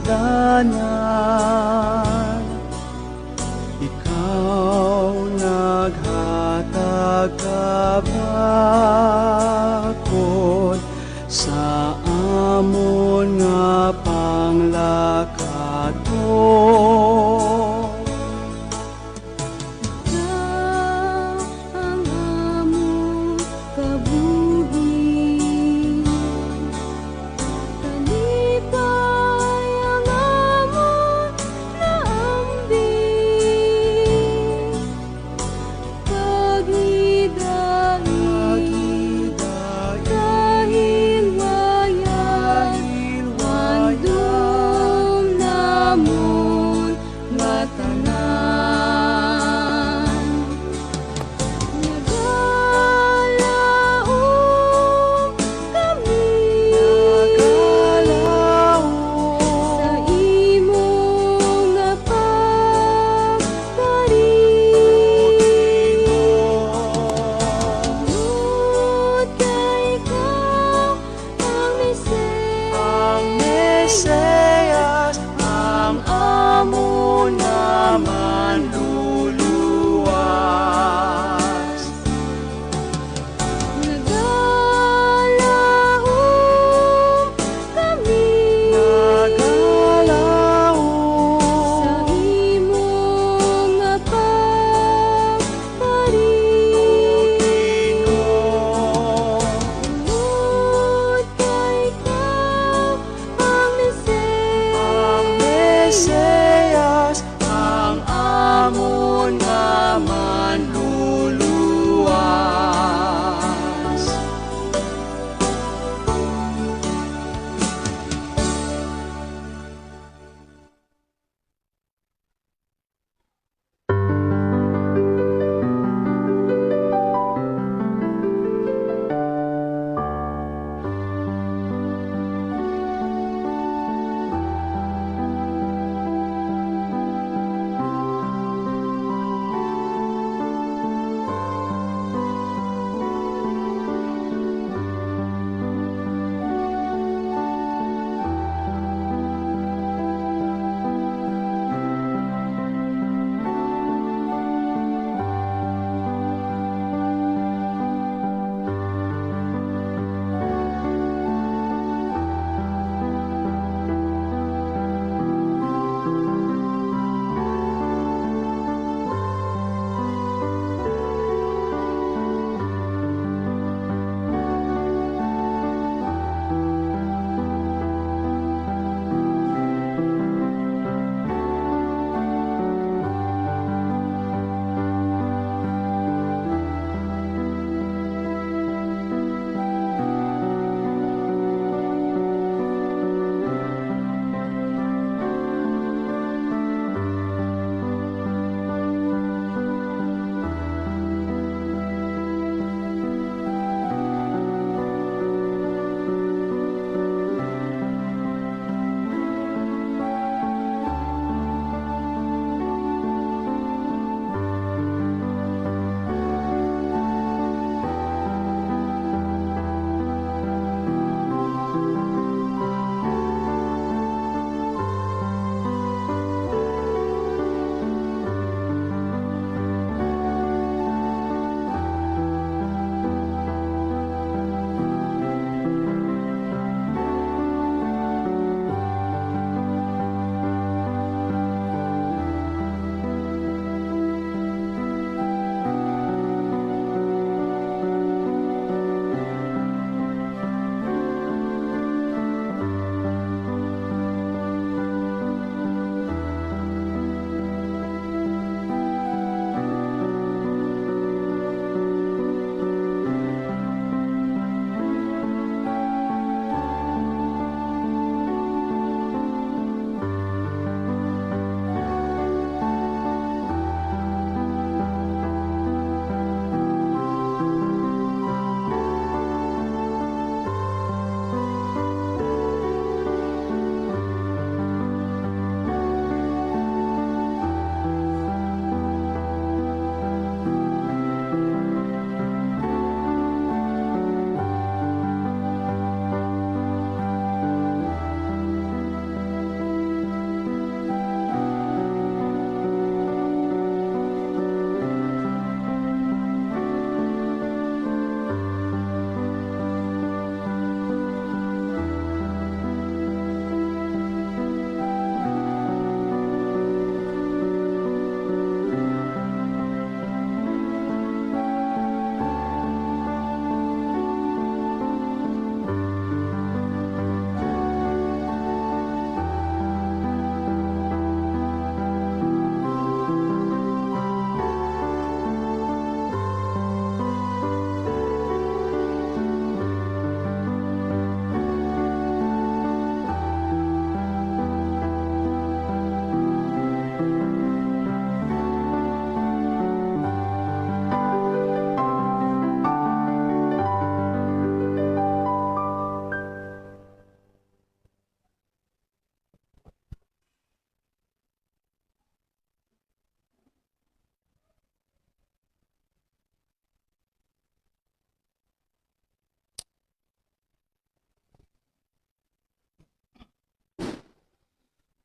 Dahil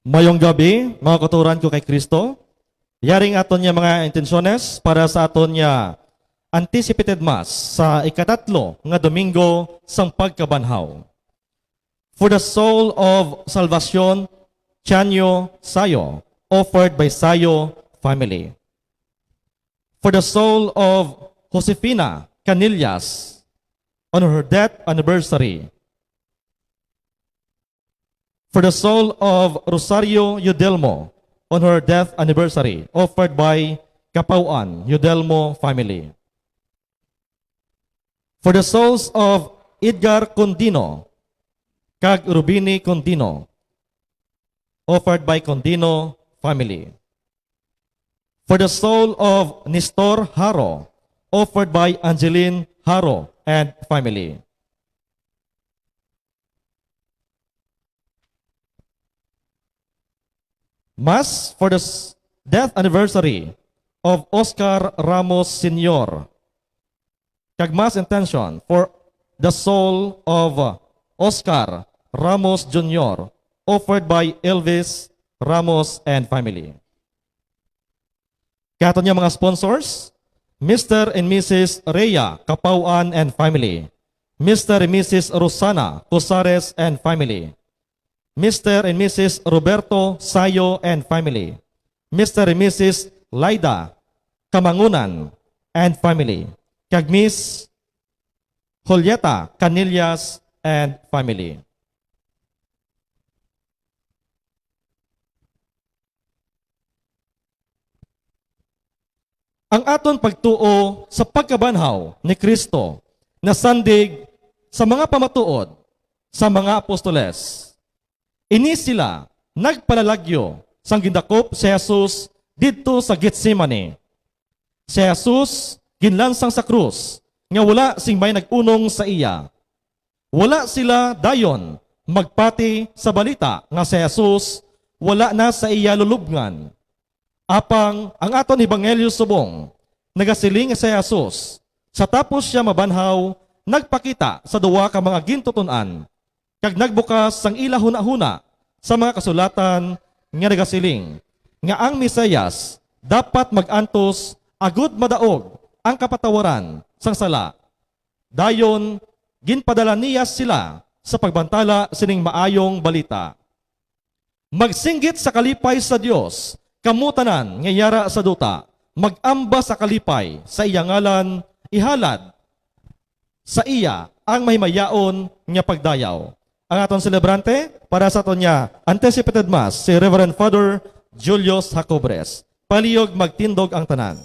Mayong gabi, mga katuran ko kay Kristo. Yaring aton niya mga intensyones para sa aton niya anticipated mass sa ikatatlo nga Domingo sang pagkabanhaw. For the soul of salvation, Chanyo Sayo, offered by Sayo family. For the soul of Josefina Canillas, on her death anniversary. For the soul of Rosario Yudelmo, on her death anniversary, offered by Kapauan Yudelmo family. For the souls of Edgar Condino, kag Rubini Condino, offered by Condino family. For the soul of Nestor Haro, offered by Angeline Haro and family. Mass for the death anniversary of Oscar Ramos Sr. Kag mass intention for the soul of Oscar Ramos Jr. offered by Elvis Ramos and family. Kato niya mga sponsors, Mr. and Mrs. Rhea Kapauan and family, Mr. and Mrs. Rosana Cosares and family, Mr. and Mrs. Roberto Sayo and family, Mr. and Mrs. Laida Kamangunan and family, kag Miss Julieta Canillas and family. Ang aton pagtuo sa pagkabanhaw ni Kristo na sandig sa mga pamatuod sa mga apostoles. Ini sila nagpalalagyo sang gindakop si Jesus didto sa Getsemane. Si Jesus ginlansang sa krus nga wala sing may nagunong sa iya. Wala sila dayon magpati sa balita nga si Jesus wala na sa iya lulubngan. Apang ang aton ebanghelyo subong nagasiling si Jesus sa tapos siya mabanhaw nagpakita sa duwa ka mga gintutunan kag nagbukas sang ila huna-huna sa mga kasulatan nga nagasiling nga ang Mesiyas dapat magantos agud madaog ang kapatawaran sang sala. Dayon ginpadala niya sila sa pagbantala sining maayong balita. Magsinggit sa kalipay sa Dios kamutanan nga yara sa duta, mag-amba sa kalipay sa iya ngalan, ihalad sa iya ang mahimayaon nga pagdayaw. Ang aton celebrante para sa aton niya anticipated mass si Reverend Father Julius Jacobres. Palihog magtindog ang tanan.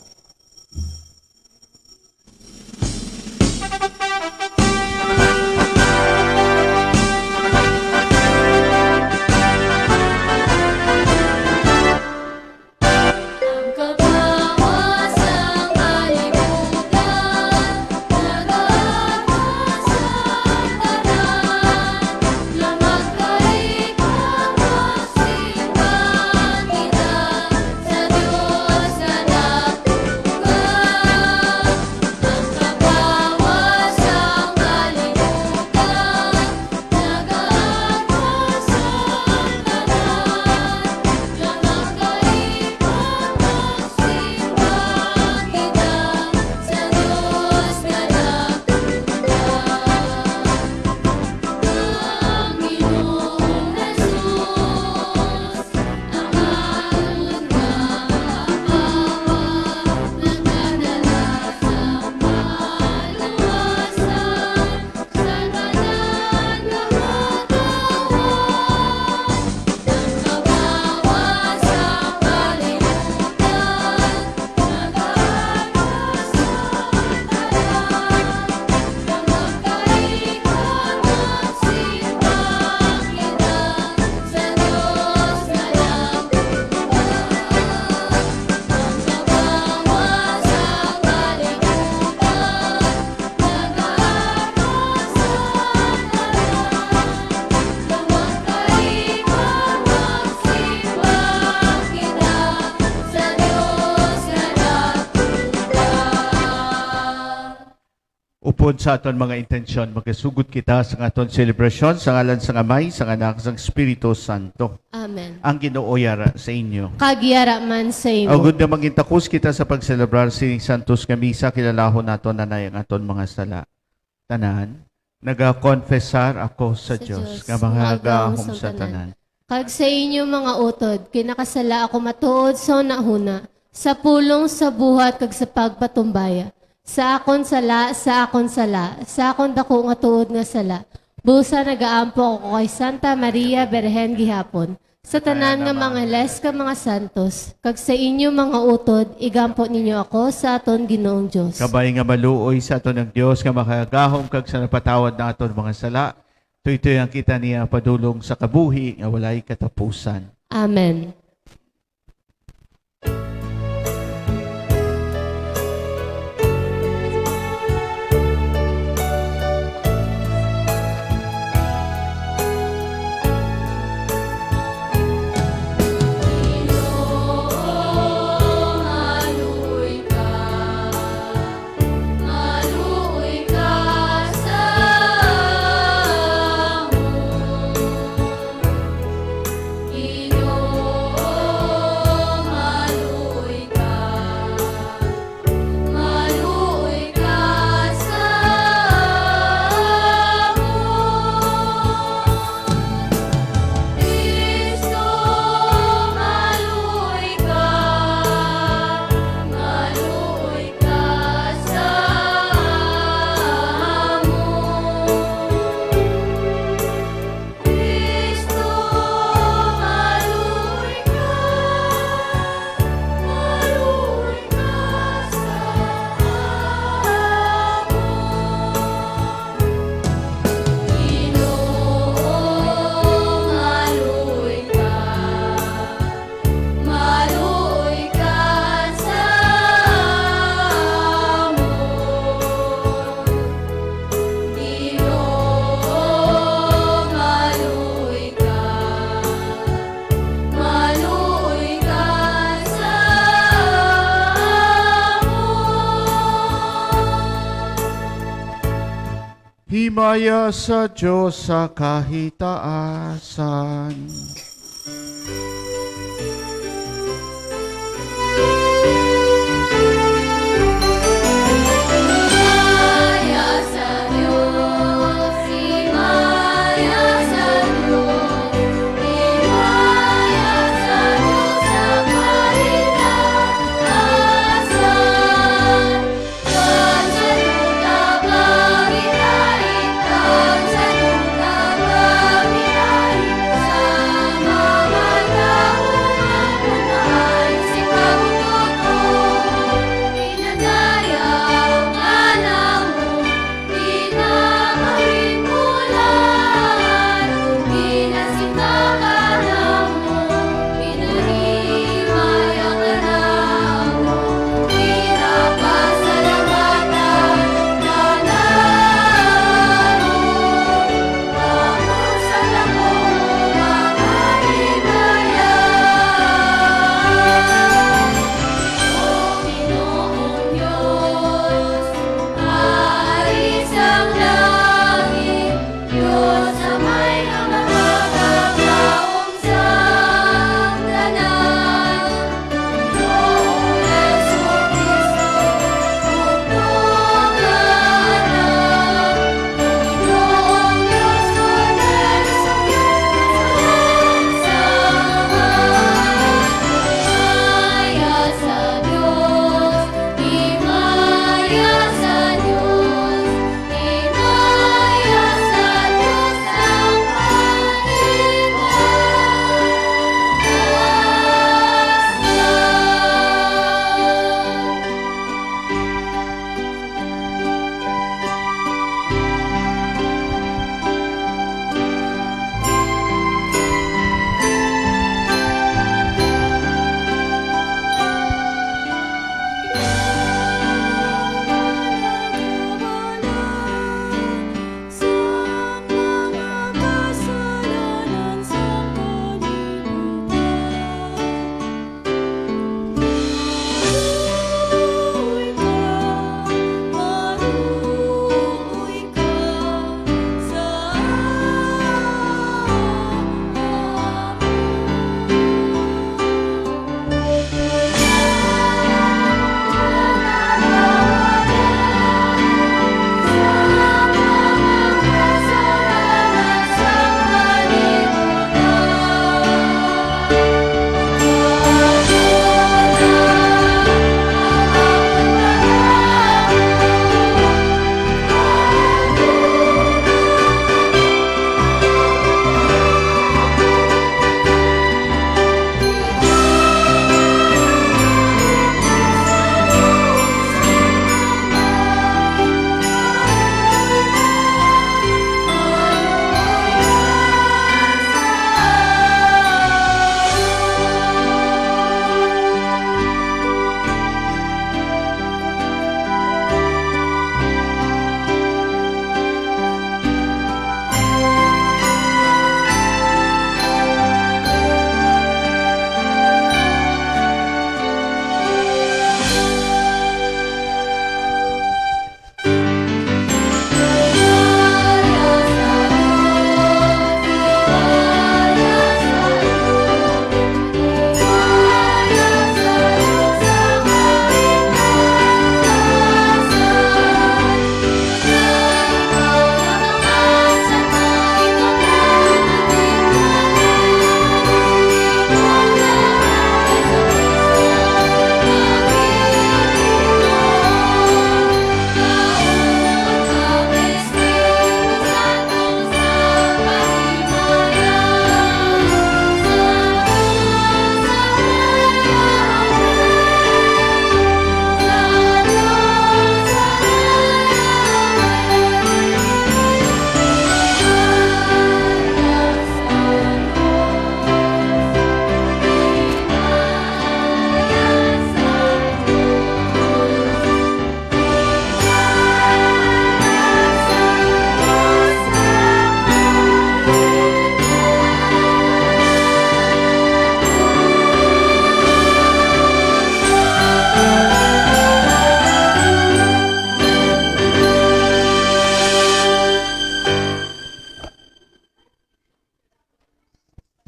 tungod sa aton mga intensyon, magasugod kita sa aton selebrasyon sa ngalan sa Amay, sa Anak, sa Espiritu Santo. Amen. Ang Ginoo yara sa inyo. Kagiyara man sa imo. Agud na magintakos kita sa pagselebrar sining Santos nga misa, kilalahon naton nanay ang aton mga sala. Tanan, nagakonfesar ako sa Dios nga mga gahom sa tanan. Kag sa inyo mga utod, kinakasala ako matuod sa unahuna, sa pulong, sa buhat, kag sa pagpatumbaya. Sa akon sala, sa akon sala, sa akon dako nga tuod nga sala. Busa nagaampo ako kay Santa Maria Berhen gihapon. Sa tanan nga mga les ka mga santos, kag sa inyo mga utod, igampo ninyo ako sa aton Ginoong Dios. Kabay nga maluoy sa aton ng Dios nga makagahom kag sa napatawad na aton mga sala. Ito'y ang kita niya padulong sa kabuhi nga walay katapusan. Amen. Himaya sa Diyos sa kahitaasan. Sama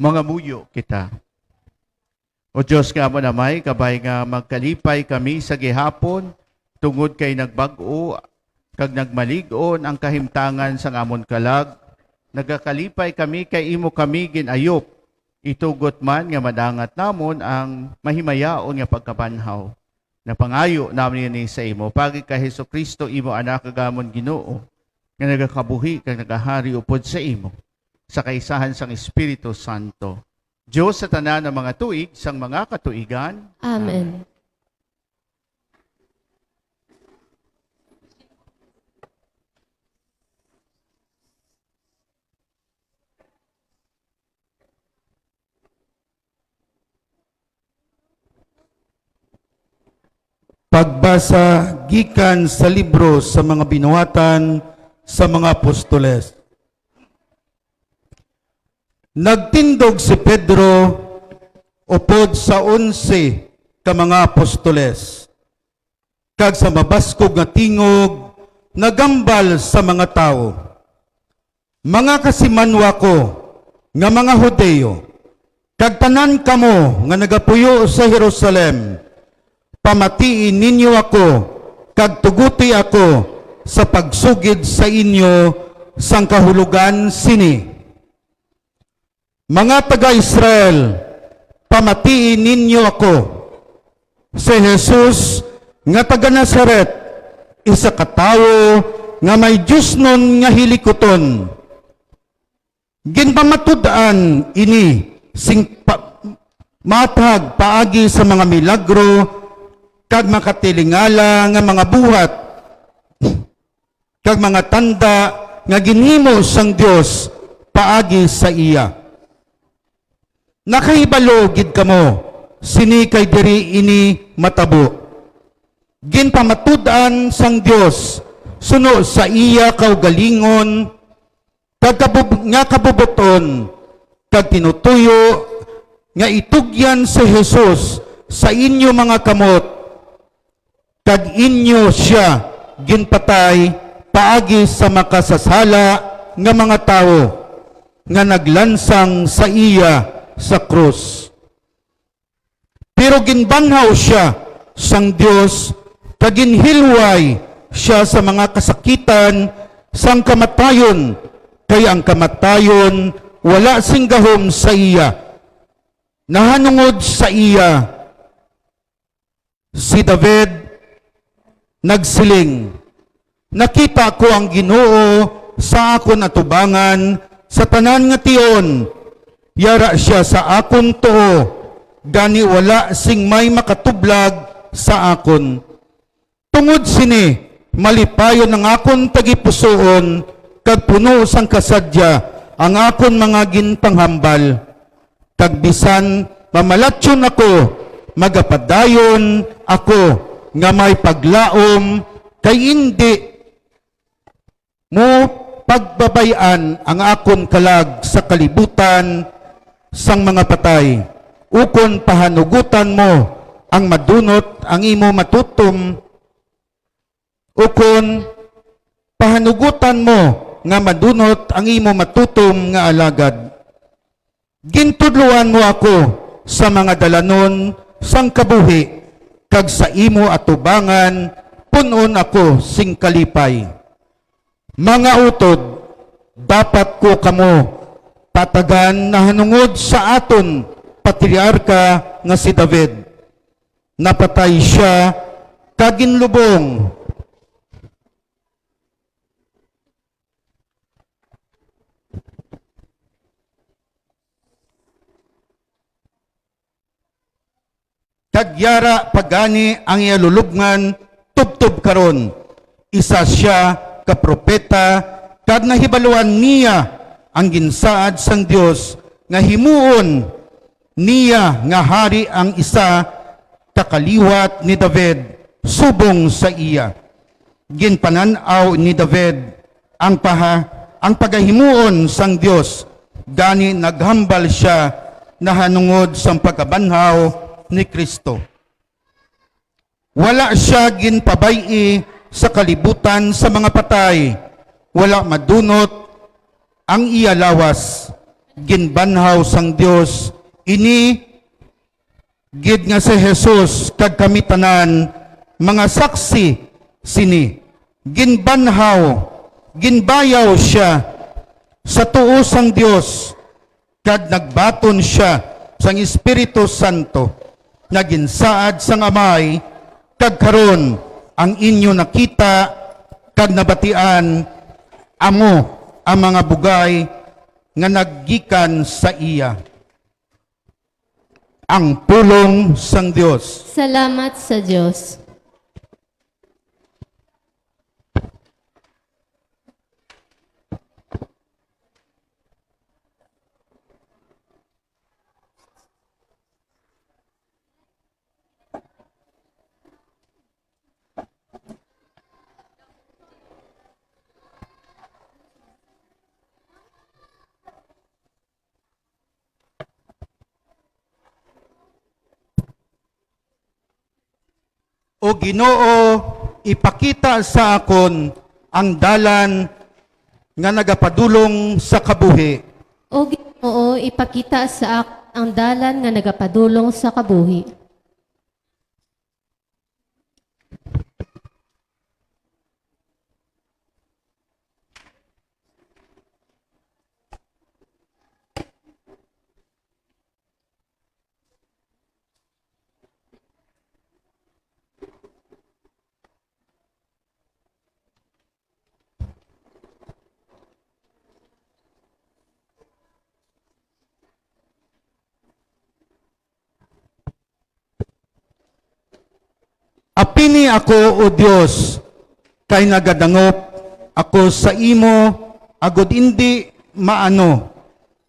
mga muyo kita. O Diyos nga mo namay, kabay nga magkalipay kami sa gihapon, tungod kay nagbag-o, kag nagmaligon ang kahimtangan sa ngamon kalag, nagakalipay kami kay imo kami ginayop, itugot man nga madangat namon ang mahimayaon nga pagkabanhaw. Napangayo namin ni sa imo, pagi ka Hesukristo, imo anak kagamon Ginoo, nga nagakabuhi kag nagahari upod sa imo, sa kaisahan sang Espiritu Santo. Diyos sa tanan ng mga tuig, sang mga katuigan. Amen. Pagbasa gikan sa libro sa mga binuhatan sa mga apostoles. Nagtindog si Pedro upod sa 11 ka mga apostoles. Kag sa mabaskog nga tingog, nagambal sa mga tao. Mga kasimanwa ko, nga mga Hudeo, kag tanan kamo nga nagapuyo sa Jerusalem, pamatiin ninyo ako, kag tuguti ako sa pagsugid sa inyo sang kahulugan sini. Mga taga-Israel, pamatiin ninyo ako. Si Jesus nga taga Nazaret, isa ka tawo nga may Diyos nun nga hilikoton. Ginpamatud-an ini matag paagi sa mga milagro kag makatilingala nga mga buhat kag mga tanda nga ginhimo sang Dios paagi sa iya. Nakahibalo gid kamo, sini kay diri ini matabo. Ginpamatud-an sang Dios suno sa iya kaugalingon kag nga kabubuton kag tinutuyo nga itugyan si Jesus sa inyo mga kamot kag inyo siya ginpatay paagi sa makasasala nga mga tao nga naglansang sa iya sa krus. Pero ginbanhaw siya sang Dios kag ginhilway siya sa mga kasakitan sang kamatayon, kay ang kamatayon wala sing gahom sa iya. Nahanungod sa iya si David nagsiling, nakita ko ang Ginoo sa akon atubangan sa tanan nga tion, yara siya sa akon too, gani wala sing may makatublag sa akon. Tungod sini, malipayon ang akon tagipusoon, kag puno sang kasadya ang akon mga ginpanghambal. Kag bisan mamalatyon ako, magapadayon ako, nga may paglaom, kay hindi mo pagbabayan ang akon kalag sa kalibutan sang mga patay. Ukon pahanugutan mo ang madunot ang imo matutom. Ukon pahanugutan mo nga madunot ang imo matutom nga alagad. Gintudluan mo ako sa mga dalanon sang kabuhi, kag sa imo atubangan punon ako sing kalipay. Mga utod, dapat ko kamo patagan na hanungod sa aton patriarka nga si David. Napatay siya kaginlubong. Kagyara pagani ang iyalulubngan tubtob karon. Isa siya ka propeta kag nahibaluan niya ang ginsaad sang Dios nga himuon niya nga hari ang isa kakaliwat ni David subong sa iya. Ginpananaw ni David ang pagahimuon sang Dios, gani naghambal siya nahanungod sang pagkabanhaw ni Kristo. Wala siya ginpabay sa kalibutan sa mga patay. Wala madunot ang iya lawas. ginbanhaw sang Dios ini gid nga si Jesus kag kami tanan mga saksi sini. Ginbanhaw, ginbayaw siya sa tuo sang Dios kag nagbaton siya sang Espiritu Santo nga ginsaad sang Amay kag karon ang inyo nakita kag nabatian amo ang mga bugay nga naggikan sa iya. Ang pulong sang Dios. Salamat sa Diyos. O Ginoo, ipakita sa akon ang dalan nga nagapadulong sa kabuhi. O Ginoo, ipakita sa ang dalan nga nagapadulong sa kabuhi. Apini ako, O Dios, kay nagadangop ako sa imo, agod hindi maano.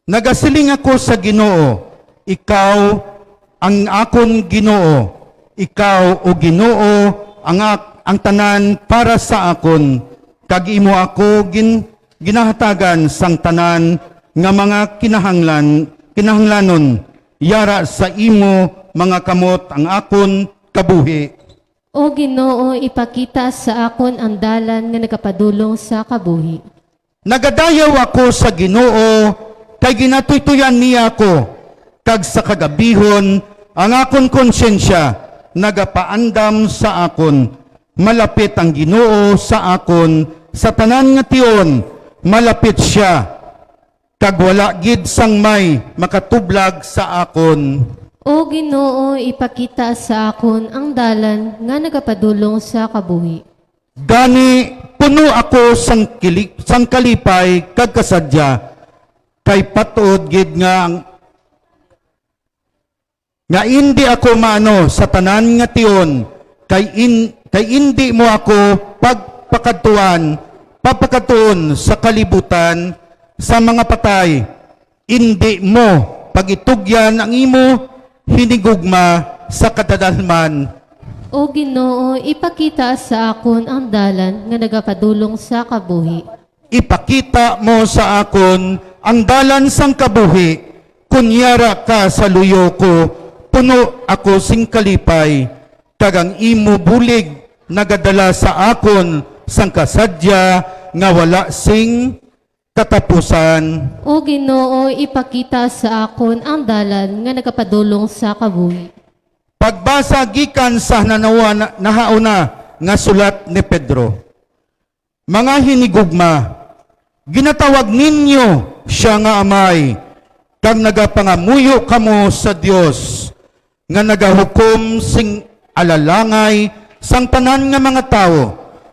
Nagasiling ako sa Ginoo, ikaw ang akon Ginoo, ikaw o Ginoo ang tanan para sa akon, kag imo ako ginahatagan sang tanan nga mga kinahanglanon, yara sa imo mga kamot ang akon kabuhi. O Ginoo, ipakita sa akon ang dalan nga nagapadulong sa kabuhi. Nagadayaw ako sa Ginoo, kay ginatuytuyan niya ako, kag sa kagabihon, ang akon konsyensya, nagapaandam sa akon. Malapit ang Ginoo sa akon, sa tanan nga tiyon, malapit siya, kag wala gid sang may makatublag sa akon. O Ginoo, ipakita sa akon ang dalan nga nagapadulong sa kabuhi. Gani, puno ako sang kalipay kag kasadya, kay patuod gid nga hindi ako maano sa tanan nga tiyon, kay hindi mo ako papakatuon sa kalibutan sa mga patay. Hindi mo pagitugyan ang imo hinigugma sa kadadalman. O Ginoo, ipakita sa akon ang dalan nga nagapadulong sa kabuhi. Ipakita mo sa akon ang dalan sang kabuhi, kunyara ka sa luyo ko, puno ako sing kalipay, kag ang imo bulig nagadala sa akon sang kasadya nga wala sing katapusan. O Ginoo, ipakita sa akon ang dalan nga nagapadulong sa kabuhi. Pagbasa gikan sa nahauna nga sulat ni Pedro. Mga hinigugma, ginatawag ninyo siya nga Amay, kag nagapangamuyo kamo sa Dios, nga nagahukom sing alalangay sang tanan nga mga tao,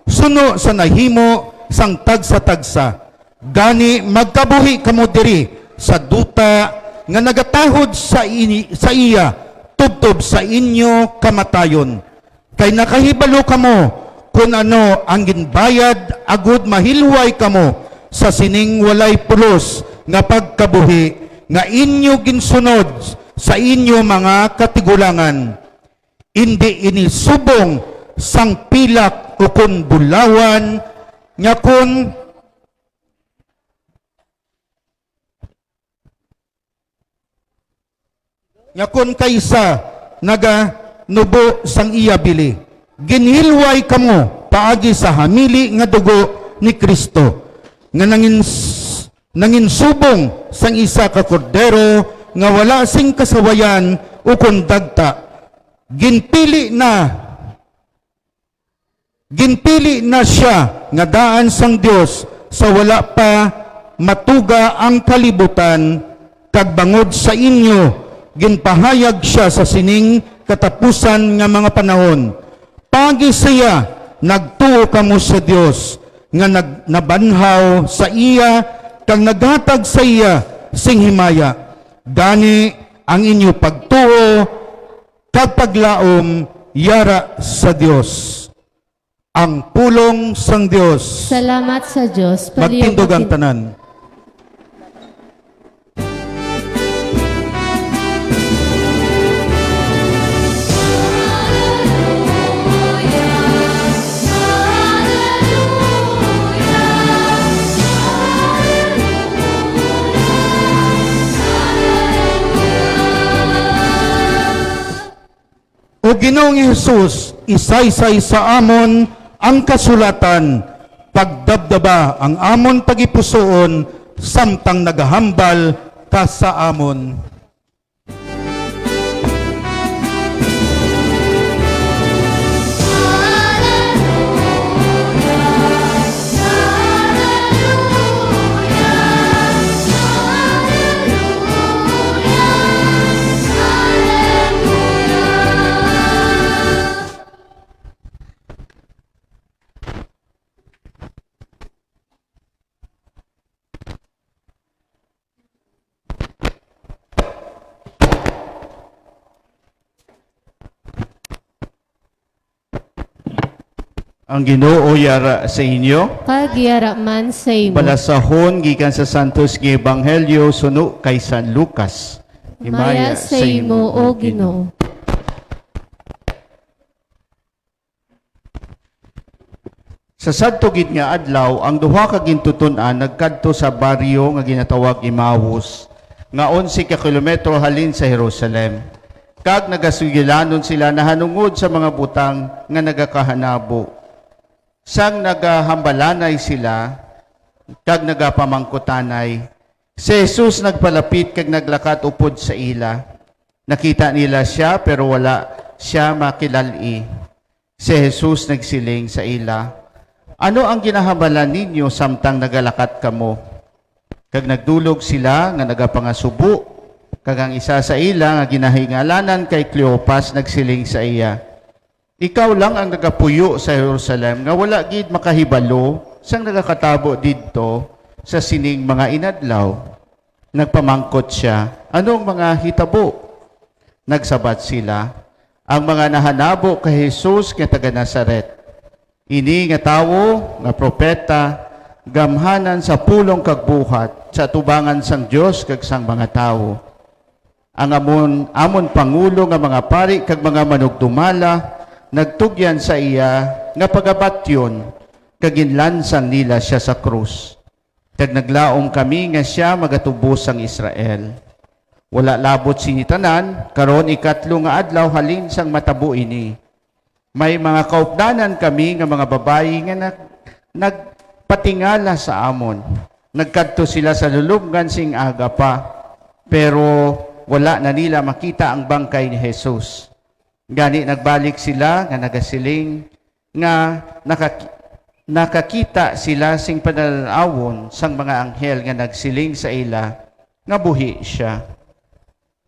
suno sa nahimo sang tagsa-tagsa. Gani magkabuhi kamo diri sa duta nga nagatahod sa iya tubtob sa inyo kamatayon. Kay nakahibalo kamo kung ano ang ginbayad agud mahilway kamo sa sining walay pulos nga pagkabuhi nga inyo ginsunod sa inyo mga katigulangan. Hindi inisubong sang pilak o kun bulawan nga kun kaysa naga nubo sang iya bili. Ginhilway kamo paagi sa hamili nga dugo ni Kristo nga nanginsubong sang isa ka kordero nga wala sing kasawayan o kundagta. Ginpili na siya nga daan sang Dios sa wala pa matuga ang kalibutan, kag bangod sa inyo ginpahayag siya sa sining katapusan nga mga panahon. Pagi siya nagtuo kamo sa Dios nga nabanhaw sa iya kag naghatag sa iya sing himaya. Gani ang inyo pagtuo kag paglaom yara sa Dios. Ang pulong sang Dios. Salamat sa Diyos. Magtindog ang tanan. O Ginoong Jesus, isaysay sa amon ang kasulatan, pagdabdaba ang amon pagipusoon, samtang nagahambal ka sa amon. Ang Ginoo yara sa inyo. Kagyara man sa imo. Balasahon gikan sa Santos nga Ebanghelyo suno kay San Lucas. Maya sa imo, O Ginoo. Sa sadto gid nga adlaw, ang duha ka gintuton-an nagkadto sa baryo nga ginatawag Emmaus, nga 11 ka kilometro halin sa Jerusalem. Kag nagasugilanon sila nahanungod sa mga butang nga nagakahanabo. Sang nagahambalanay sila, kag nagapamangkutanay, si Jesus nagpalapit kag naglakat upod sa ila. Nakita nila siya pero wala siya makilali. Si Jesus nagsiling sa ila, ano ang ginahambalan ninyo samtang nagalakat kamo? Kag nagdulog sila nga nagapangasubo, kag ang isa sa ila nga ginahingalanan kay Cleopas nagsiling sa iya, ikaw lang ang nagapuyo sa Jerusalem nga wala gid makahibalo sang nagakatabo didto sa sining mga inadlaw. Nagpamangkot siya, anong mga hitabo? Nagsabat sila, ang mga nahanabo kay Jesus nga taga Nazaret. Ini nga tawo nga propeta, gamhanan sa pulong kag buhat sa tubangan sang Dios kag sang mga tawo. Ang amon pangulo nga mga pari kag mga manugdumala nagtugyan sa iya nga pagabatyon kag ginlansan nila siya sa krus. Kag naglaom kami nga siya magatubos ang Israel. Wala labot sinitanan, karon ikatlo nga adlaw halin sang matabo ini. May mga kaupdanan kami nga mga babayi nga nagpatingala sa amon. Nagkadto sila sa lulubngan sing aga pa, pero wala na nila makita ang bangkay ni Jesus. Gani nagbalik sila nga nagasiling nga nakakita sila sing panalawon sang mga anghel nga nagsiling sa ila nga buhi siya.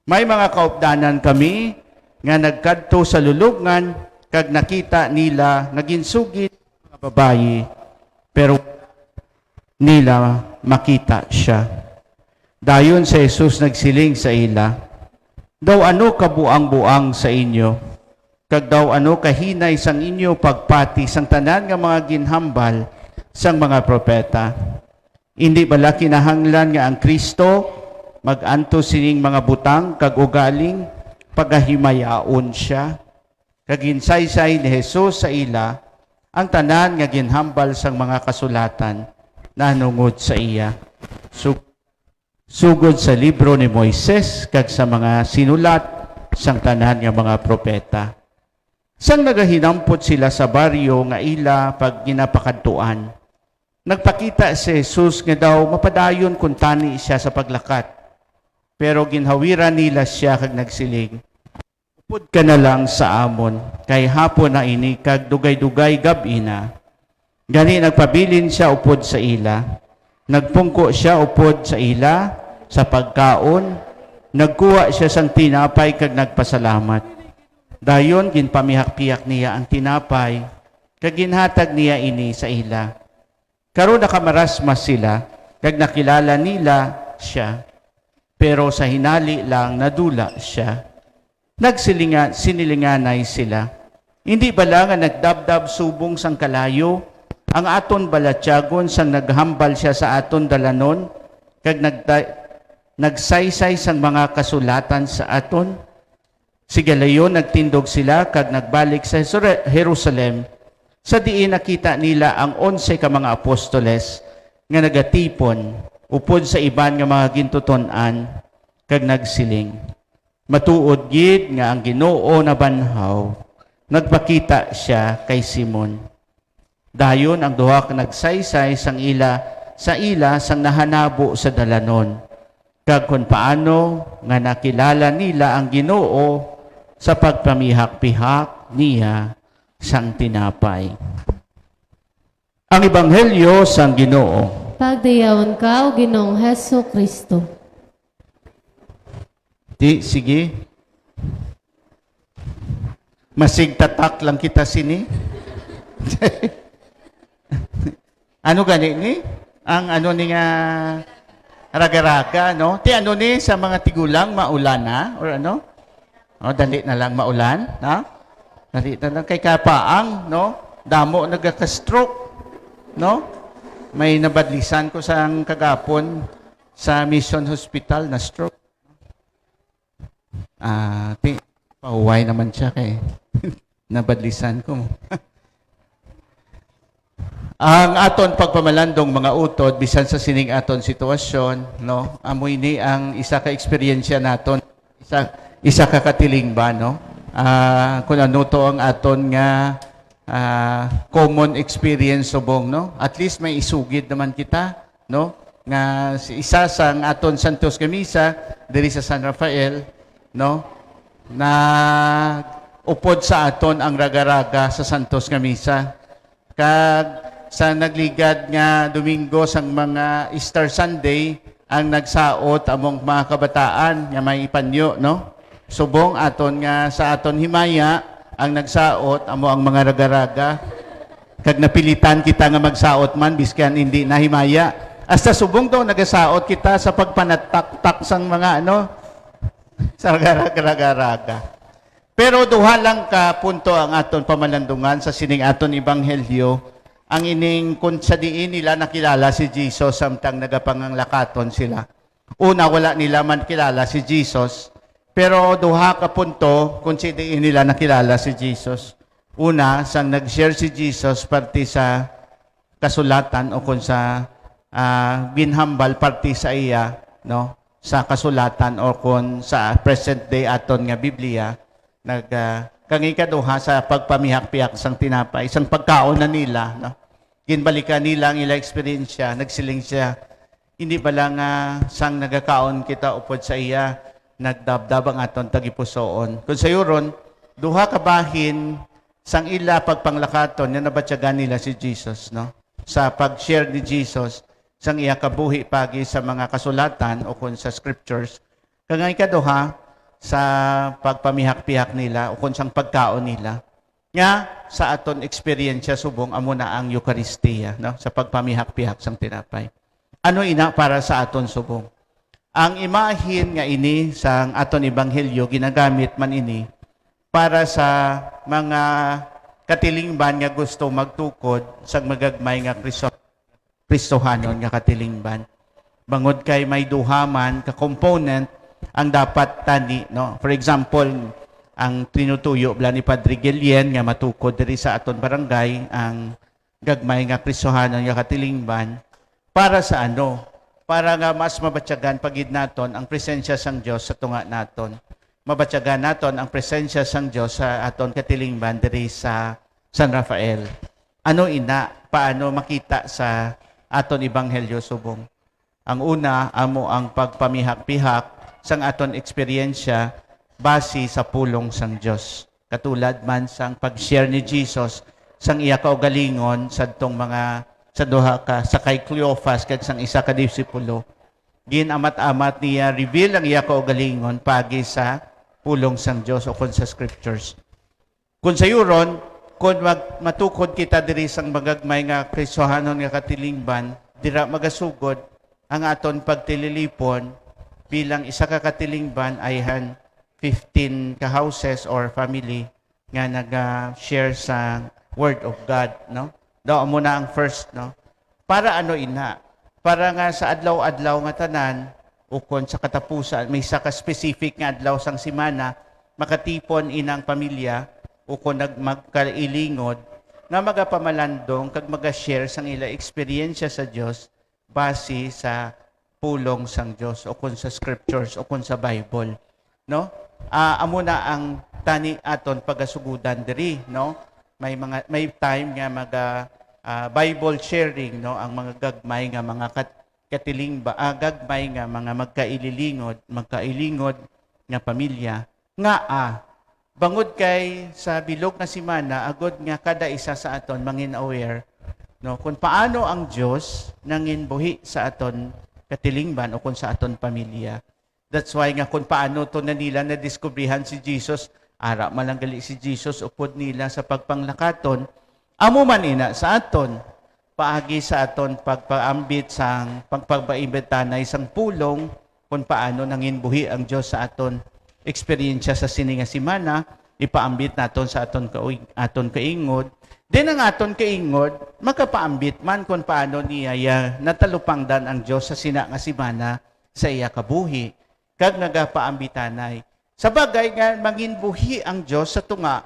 May mga kaupdanan kami nga nagkadto sa lulubngan kag nakita nila nga ginsugid mga babayi pero nila makita siya. Dayon sa Jesus nagsiling sa ila, daw ano kabuang-buang sa inyo? Kag daw ano kahinay sang inyo pagpati sang tanan nga mga ginhambal sang mga propeta? Hindi bala kinahanglan nga ang Kristo maganto sining mga butang kag ugaling pagahimayaon siya? Kag insaysay ni Jesus sa ila ang tanan nga ginhambal sang mga kasulatan nanungod sa iya. Sugod sa libro ni Moises kag sa mga sinulat sang tanan nga mga propeta. Sang nagahinampot sila sa baryo nga ila pag ginapakadtuan, Nagpakita si Jesus nga daw mapadayon kung tani siya sa paglakat. Pero ginhawiran nila siya kag nagsiling, upod ka na lang sa amon, kay hapon na ini kag dugay-dugay gabi na. Gani nagpabilin siya upod sa ila. Nagpungko siya upod sa ila sa pagkaon. Nagkuha siya sang tinapay kag nagpasalamat. Dayon ginpamihak-piyak niya ang tinapay kag ginhatag niya ini sa ila. Karon nakamarasmas sila kag nakilala nila siya. Pero sa hinali lang nadula siya. Sinilinganay sila. Hindi bala nga nagdabdab subong sang kalayo, ang aton balatyagon sang naghambal siya sa aton dalanon, kag nagsaysay sang mga kasulatan sa aton. Sigalayon nagtindog sila kag nagbalik sa Jerusalem, sa diin nakita nila ang 11 ka mga apostoles nga nagatipon upod sa iban nga mga gintuton-an kag nagsiling. Matuod gid nga ang Ginoo na banhaw, nagpakita siya kay Simon. Dayon ang duha ka nagsaysay sang sa ila sang nahanabo sa dalanon. Kag kung paano nga nakilala nila ang Ginoo sa pagpamihak-pihak niya sang tinapay. Ang Ebanghelyo sang Ginoo. Pagdayawan ka, o Ginoong Heso Kristo. Sige. Masigtatak lang kita sini. Ano gani ni? Ang ano ni nga raga-raga, no? Ano ni sa mga tigulang maulan na? Or ano? O, dali na lang maulan, ha? Dali na lang kay kapaang, no? Damo nagka-stroke, no? May nabadlisan ko sa kagapon sa Mission Hospital na stroke. Pauway naman siya kay nabadlisan ko. Ang aton pagpamalandong mga utod bisan sa sining aton sitwasyon, no? Amoy ni ang isa ka eksperyensya naton, isa ka katiling ba, no? Kung ano to ang aton nga common experience subong, no? At least may isugid naman kita, no? Nga isa sang aton Santos Camisa diri sa San Rafael, no? Na upod sa aton ang raga-raga sa Santos Camisa. Kag sa nagligad nga Domingo sang mga Easter Sunday ang nagsaot among mga kabataan nga may ipanyo, no? Subong aton nga sa aton himaya ang nagsaot amo ang mga raga-raga. Kag napilitan kita nga magsaot man biskan hindi na himaya. Hasta subong daw nagasaot kita sa pagpanatak-tak sang mga sa raga-raga. Pero duha lang ka punto ang aton pamalandungan sa sining aton Ebanghelyo. Ang ining kung sa diin nila nakilala si Jesus samtang nagapanganglakaton sila. Una, wala nila man kilala si Jesus. Pero duha ka punto kung sa diin nila nakilala si Jesus. Una, sang nag-share si Jesus parte sa kasulatan o kung sa binhambal parte sa iya, no? Sa kasulatan o kung sa present day aton nga Biblia, kangikaduha sa pagpamihak-piyak sang tinapay, isang pagkaon na nila, no? Ginbalikan nila ang ila eksperyensya, nagsiling siya, hindi ba lang sang nagakaon kita upod sa iya, nagdabdab ang aton tagipusoon. Kung sa yuron, duha ka bahin sang ila pagpanglakaton, na nabatyagan nila si Jesus, no? Sa pag-share ni Jesus, sang iya kabuhi pagi sa mga kasulatan o kung sa scriptures, kangikaduha sa pagpamihak-pihak nila o kung sang pagkaon nila. Nga, sa aton eksperyensya subong amo na ang Eucharistia, no? Sa pagpamihak-pihak sang tinapay. Ano ina para sa aton subong? Ang imahin nga ini sang aton Ebanghelyo ginagamit man ini para sa mga katilingban nga gusto magtukod sang magagmay nga Kristohanon nga katilingban. Bangod kay may duhaman ka component ang dapat tani, no? For example, ang tinutuyo bla ni Padre Guillen nga matukod diri sa aton barangay ang gagmay nga Kristohanon nga katilingban para sa ano? Para nga mas mabatyagan pagid naton ang presensya sang Dios sa tunga naton. Mabatyagan naton ang presensya sang Dios sa aton katilingban diri sa San Rafael. Ano ina? Paano makita sa aton ibanghelyo subong. Ang una, amo ang pagpamihak-pihak sang aton eksperyensya base sa pulong sang Dios. Katulad man sang pag-share ni Jesus sang iya kaugalingon sadtong mga sa duha ka sa kay Cleophas ket sang isa ka disipulo. Ginamat-amat niya reveal ang iya kaugalingon pagi sa pulong sang Dios o kon sa scriptures. Kung sa yuron, kung matukod kita diri sang magagmay nga Kristohanon nga katilingban, dira magasugod ang aton pagtililipon bilang isa ka katilingban ayhan 15 ka houses or family nga nag-share sa Word of God, no? Daw mo na ang first, no? Para ano ina? Para nga sa adlaw-adlaw nga tanan ukon sa katapusan may isa ka specific nga adlaw sang semana makatipon inang pamilya ukon magkailingod nga magapamalandong kag maga-share sang ila eksperyensya sa Dios base sa pulong sang Dios o kun sa scriptures o kun sa Bible, no? Amo na ang tani aton pagasugudan diri, no? May time nga Bible sharing, no, ang mga gagmay nga mga gagmay nga mga magkailingod nga pamilya nga bangod kay sa bilog na semana agod nga kada isa sa aton mangin aware, no, kung paano ang Dios nangin buhi sa aton katilingban o kung sa aton pamilya. That's why nga kung paano to na nila na diskubrihan si Jesus, ara malanggali si Jesus upod nila sa pagpanglakaton, amo man ina sa aton paagi sa aton pagpaambit sang pagpagbaimbetanay sang pulong kung paano nangin buhi ang Dios sa aton eksperyensya sa sininga semana, ipaambit naton sa aton kaingod. Din ang aton kaingod, makapaambit man kung paano niya natalupangdan ang Diyos sa sina nga semana sa iya kabuhi, kag nagapaambitanay. Sa bagay nga, mangin buhi ang Diyos sa tunga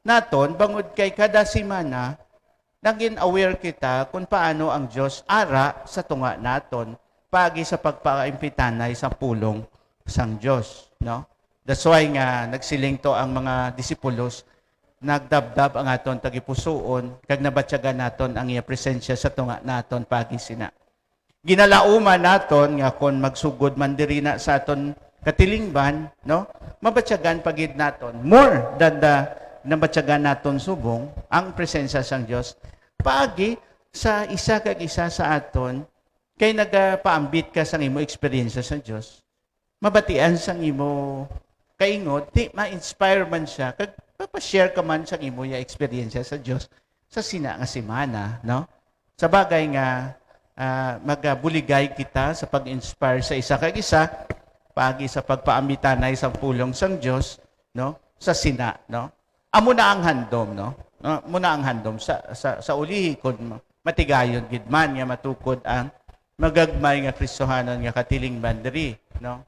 naton, bangod kay kada semana, naging aware kita kung paano ang Diyos ara sa tunga naton, pagi sa pagpaimpitanay sa pulong sang Diyos, no? That's why nga nagsiling to ang mga disipulos, nagdabdab ang aton tagipusoon, kag nabatyagan naton ang iya presensya sa tunga naton pagi sina. Ginalauman naton nga kon magsugod man diri na sa aton katilingban, no? Mabatyagan pagid naton more than nabatyagan naton subong ang presensya sang Dios pagi sa isa kag isa sa aton kay nagapaambit ka sang imo eksperyensya sa Dios. Mabatian sang imo kaingod, di ma-inspire man siya, kag papashare ka man sa imo ya eksperyensya sa Dios sa sina nga semana, no? Sa bagay nga magabuligay kita sa pag-inspire sa isa kag isa pagi sa pagpaambitanay sa pulong sang Dios, no? Sa sina, no? Amo na ang handom, no? Muna ang handom sa ulihi kun matigayon gid man nga matukod ang magagmay nga Kristohanon nga katilingban diri, no?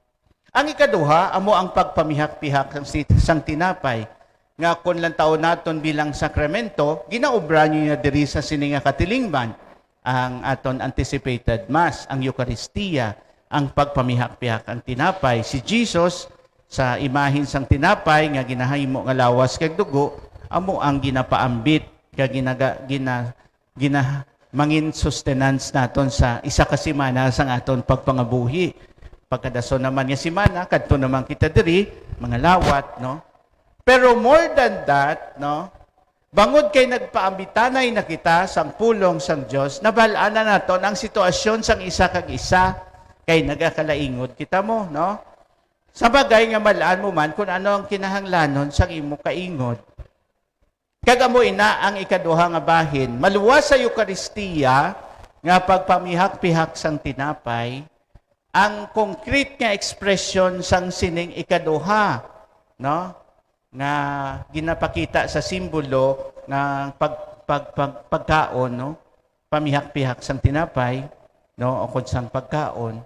Ang ikaduha, amo ang pagpamihak-pihak sang tinapay. Nga kung lang taon naton bilang sakramento, ginaobra niya diri sa sininga katilingban ang aton anticipated Mass, ang Eucharistia, ang pagpamihak-pihak ang tinapay. Si Jesus, sa imahin sang tinapay, nga ginahimo nga lawas kag dugo, amo ang ginapaambit, kag mangin sustenance naton sa isa ka semana sang aton pagpangabuhi. Pagkadaso naman nga semana, kadto naman kita diri, mga lawat, no? Pero more than that, no? Bangod kay nagpaambitanay na kita sang pulong sang Dios, nabalaan na naton ang sitwasyon sang isa kag isa kay nagakalaingod kita mo, no? Sa bagay nga malaan mo man kung ano ang kinahanglanon sang imo kaingod. Kagamo ina ang ikaduha nga bahin, maluwas sa Eucharistia nga pagpamihak-pihak sang tinapay, ang concrete nga expression sang sining ikaduha, no? Nga ginapakita sa simbolo ng pagkaon, no? Pamihak-pihak sang tinapay, no? O kung sang pagkaon,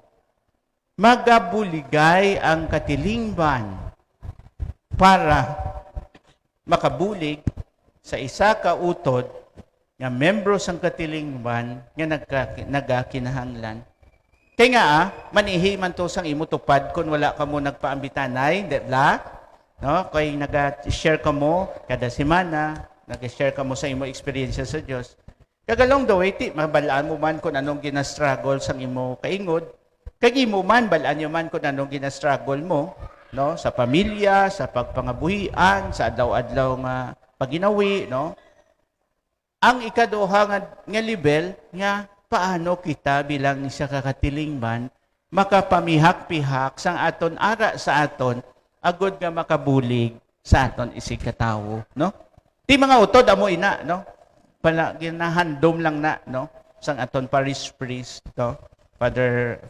magabuligay ang katilingban para makabulig sa isa ka utod nga membro sang katilingban nga nagakinahanglan. Kaya nga, manihi man to sang imo tupad kung wala ka mo nagpaambitanay, debla, no? Kaya nag-share ka mo kada semana, nag-share ka mo sa imo eksperyensya sa Dios. Kag along the way, mabalaan mo man kung anong gina-struggle sang imo kaingod. Kag imo man, balaan nyo man kung anong gina-struggle mo, no? Sa pamilya, sa pagpangabuhian, sa adlaw-adlaw nga paginawi, no? Ang ikaduha nga level, nga paano kita bilang isa kakatilingban, makapamihak-pihak sang aton ara sa aton, agod nga makabulig sa aton isig katawo, no? Di mga utod, amo ina, no? Pala ginahandom lang na, no, sang aton parish priest, no, Father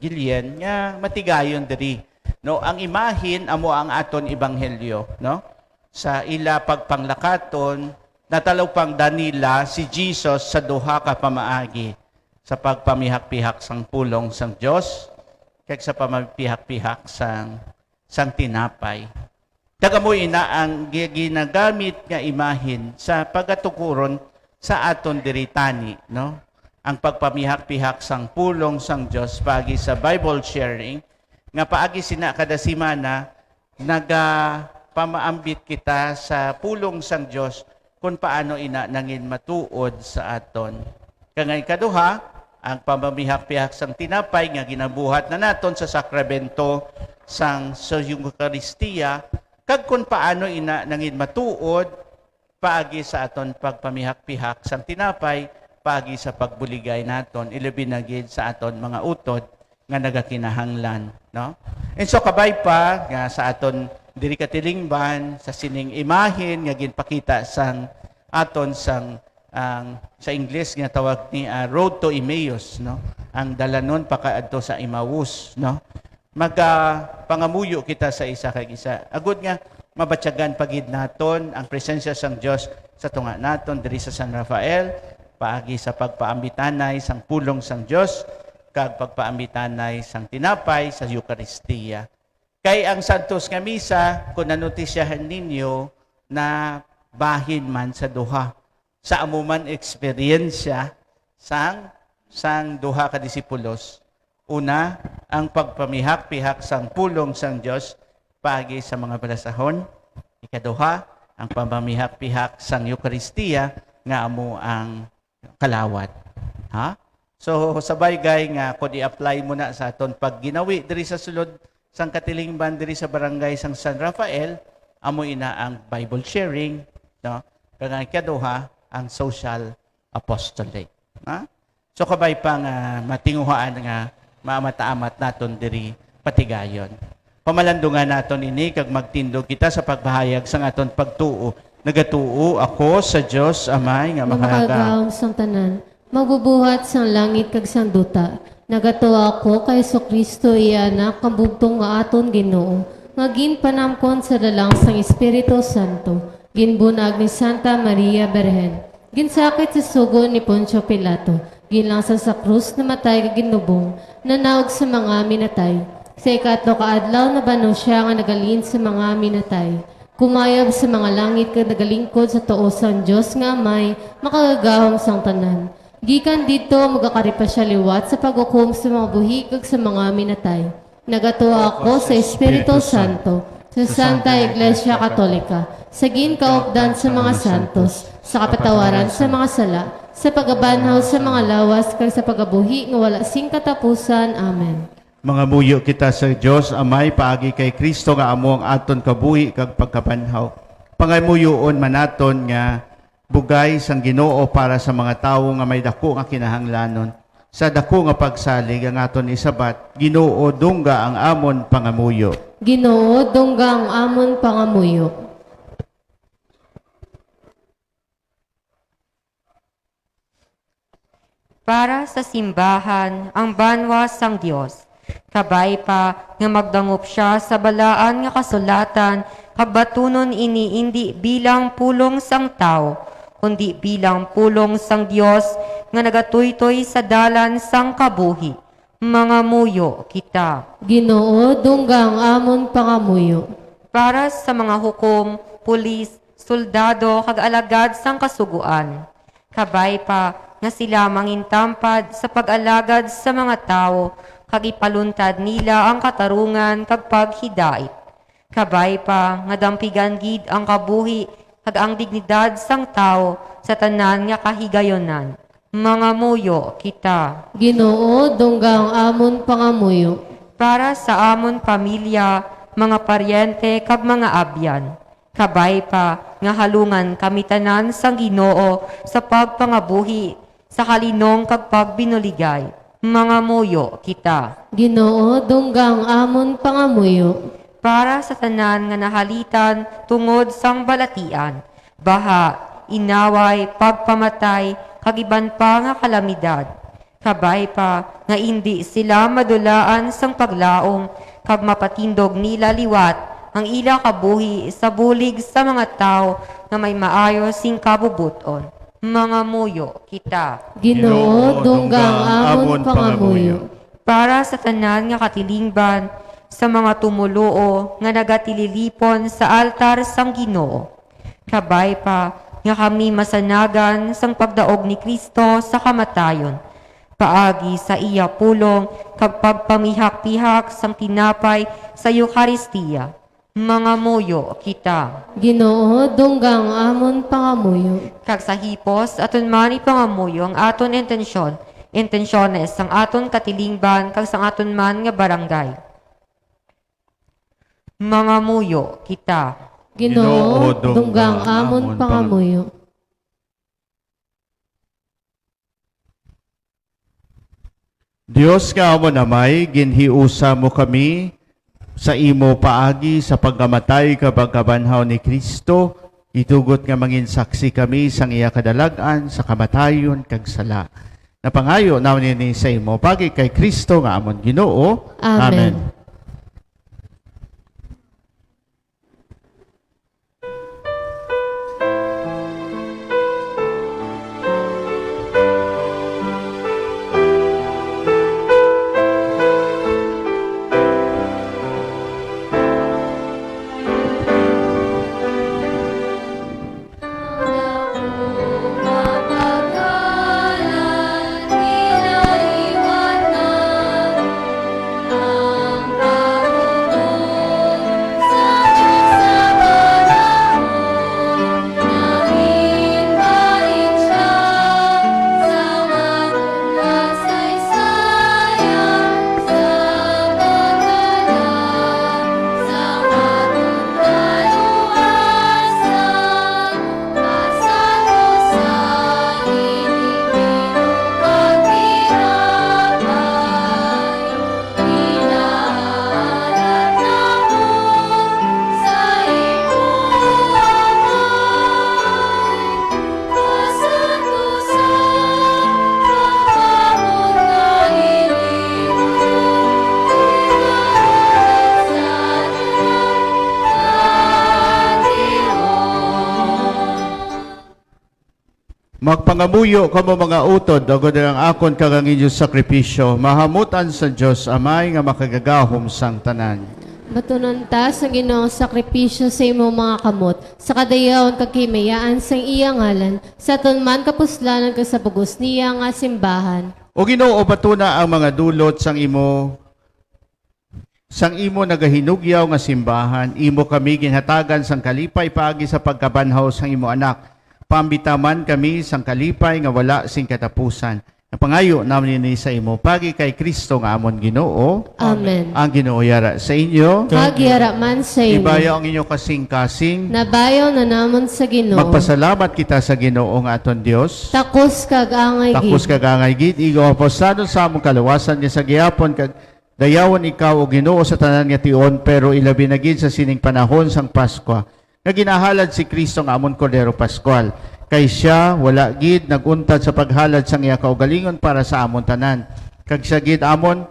Gillian, nga matigayon diri, no, ang imahin amo ang aton ebanghelyo, no, sa ila pagpanglakaton natalaw pang danila si Jesus sa duha ka pamaagi sa pagpamihak-pihak sang pulong sang Dios kag sa pamapihak-pihak sang tinapay. Tagamo ina ang ginagamit nga imahin sa pagatukuron sa aton diritani, no? Ang pagpamihak-pihak sang pulong sang Dios paagi sa Bible sharing nga paagi sina kada semana pamaambit kita sa pulong sang Dios kung paano ina nangin matuod sa aton. Kangay kaduha, ang pamamihak-pihak sang tinapay nga ginabuhat na naton sa sakramento sang sa Eucharistia, kag kung paano ina nangin matuod paagi sa aton pagpamihak-pihak sang tinapay, paagi sa pagbuligay naton, ilabin na gid sa aton mga utod nga nagakinahanglan, no? And so kabay pa nga sa aton diri katilingban sa sining imahin nga ginpakita sang aton sang sa English nga tawag ni Road to Emmaus, no? Ang dalanon pakaadto sa Emmaus, no? Pangamuyo kita sa isa kag isa. Agud nga mabatyagan pagid naton ang presensya sang Dios sa tunga naton diri sa San Rafael, paagi sa pagpaambitanay sang pulong sang Dios kag pagpaambitanay sang tinapay sa Eucharistia. Kay ang Santos nga Misa, kung nanotisyahan ninyo na bahin man sa duha, sa amuman eksperyensya sang duha ka disipulos. Una, ang pagpamihak-pihak sang pulong sang Dios paagi sa mga balasahon. Ikaduha, ang pamamihak-pihak sang Eucharistia nga amo ang kalawat. Ha? So sabay gay nga kung i-apply mo na sa aton pag ginawi diri sa sulod sang katilingban diri sa barangay sang San Rafael, amo ina ang Bible sharing, no? Kag ikaduha, ang social apostolate. Ha? So kabay pa nga matinguhaan nga mamataamat naton diri patigayon. Pamalandungan naton ini kag magtindog kita sa pagbahayag sang aton pagtuo. Nagatuo ako sa Dios Amay nga makagaw. Makagaw sang tanan, magbubuhat sang langit kag sang duta. Nagatuo ako kay Kristo iya anak kabugtong nga aton Ginoo. Nga ginpanamkon sa dalang sang Espiritu Santo. Ginbunag ni Santa Maria Berhen. Ginsakit sa sugo ni Poncio Pilato. Ginlangsang sa krus na matay kag ginubong. Nanawag sa mga minatay. Sa ikatlo kaadlaw na bano siya nga nagalin sa mga minatay. Kumayab sa mga langit kag nagalingkod sa tuo sang Dios nga Amay makagagahom sang tanan. Gikan dito magakaripa siya liwat sa paghukom sa mga buhi kag sa mga minatay. Nagatuwa ako sa Espiritu Santo, sa Santa Iglesia Katolika, sa ginkaupdan sa mga santos, sa kapatawaran sa mga sala, sa pagabanhaw sa mga lawas kag sa pagabuhi nga wala sing katapusan. Amen. Mga muyo kita sa Dios Amay paagi kay Kristo nga amo ang aton kabuhi kag pagkabanhaw. Pangamuyoon manaton nga bugay sang Ginoo para sa mga tawo nga may dako nga kinahanglanon. Sa dako nga pagsalig ang aton isabat, Ginoo dungga ang amon pangamuyo. Ginoo dungga ang amon pangamuyo. Para sa simbahan ang banwa sang Dios. Kabay pa nga magdangop siya sa balaan nga kasulatan, kabatunon ini indi bilang pulong sang tao, kundi bilang pulong sang Dios nga nagatuytoy sa dalan sang kabuhi. Mga muyo kita. Ginoo dungga ang amon pangamuyo. Para sa mga hukom, pulis, soldado, kag alagad sang kasuguan. Kabay pa nga sila mangintampad sa pag-alagad sa mga tao, kag ipaluntad nila ang katarungan kag paghidait. Kabay pa nga dampigan gid ang kabuhi kag ang dignidad sang tao sa tanan nga kahigayonan. Mga muyo kita. Ginoo, dunggang amon pangamuyo. Para sa amon pamilya, mga paryente kag mga abyan. Kabay pa nga halungan kami tanan sang Ginoo sa pagpangabuhi sa kalinong kag pagbinuligay. Mga muyo kita. Ginoo, dunggang amon pangamuyo. Para sa tanan nga nahalitan tungod sang balatian, baha, inaway, pagpamatay, kag iban pa nga kalamidad. Kabay pa nga hindi sila madulaan sang paglaom kag mapatindog nila liwat ang ila kabuhi sa bulig sa mga tao nga may maayo sing kabubuton. Mga muyo kita. Ginoo, dunggang amon pangamuyo. Para sa tanan nga katilingban sa mga tumuluo nga nagatililipon sa altar sang Ginoo. Kabay pa nga kami masanagan sang pagdaog ni Kristo sa kamatayon. Paagi sa iya pulong kag pagpamihak-pihak sang tinapay sa Eucharistia. Mga muyo kita. Ginoo, dunggang amon pangamuyo. Kag sa hipos, aton man ipangamuyo ang aton intensyones sang aton katilingban kag sang aton man nga barangay. Mga muyo kita. Ginoo, dunggang amon pangamuyo. Dios nga amo namay, ginhiusa mo kami sa imo paagi sa pagkamatay kabagkabanhaw ni Kristo, itugot nga mangin saksi kami sang iya kadalagan sa kamatayon kag sala. Napangayo namin ni sa imo pagi kay Kristo nga amon Ginoo. Amen. Magpangamuyo kamo mga utod, dagod ang akon kagang inyong sakripisyo, mahamutan sa Diyos amay nga makagagahom sang tanan. Matunon ta sa Ginoong sakripisyo sa imo mga kamot, sa kadayaon kakimayaan sa iya ngalan, sa tunman kapuslanan ka sa pagos niya nga simbahan. O Ginoo batuna ang mga dulot sang imo nagahinugyaw nga simbahan, imo kami ginhatagan sang kalipay paagi sa pagkabanhaw sang imo anak. Pambitaman kami sang kalipay nga wala sing katapusan. Napangayo namin ni sa imo pagi kay Kristo nga amon Ginoo. Amen. Ang Ginoo yara sa inyo. Kagyara man sa imo. Ibayaw ang inyo kasing-kasing. Nabayaw na namon sa Ginoo. Magpasalamat kita sa Ginoo nga aton Dios. Takos kag angay gid. Takos kag angay gid igo apostado sa among kaluwasan nga sa gihapon kag dayawan ikaw o Ginoo sa tanan nga tion pero ilabi na gid sa sining panahon sang Pasko. Nga ginahalad si Kristo nga amon Kordero Pascual. Kay siya wala gid naguntad sa paghalad sang iya kaugalingon para sa amon tanan. Kag siya gid amon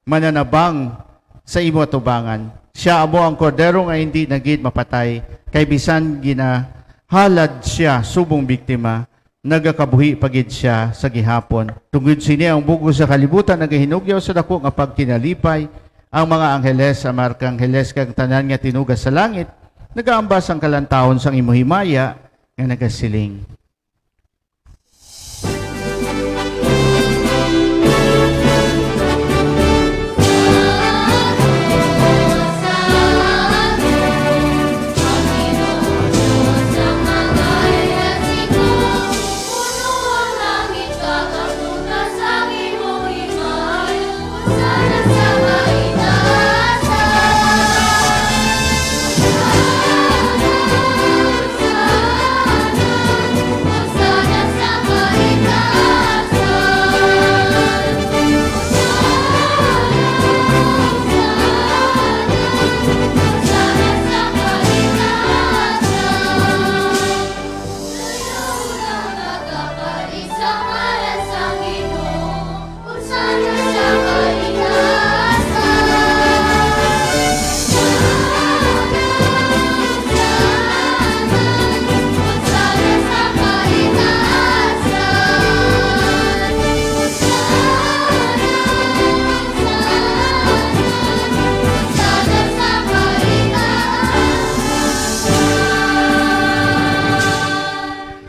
mananabang sa imo tubangan. Siya amo ang kordero nga hindi na gid mapatay. Kay bisan ginahalad siya subong biktima, nagakabuhi pagid siya sa gihapon. Tungod sini ang bugo sa kalibutan nagahinugyaw sa dako nga pagkinalipay ang mga angheles sa markang heles kag tanan nga tinugas sa langit. Nagaambas ang kalantawon sang imo himaya nga nagasiling. Sa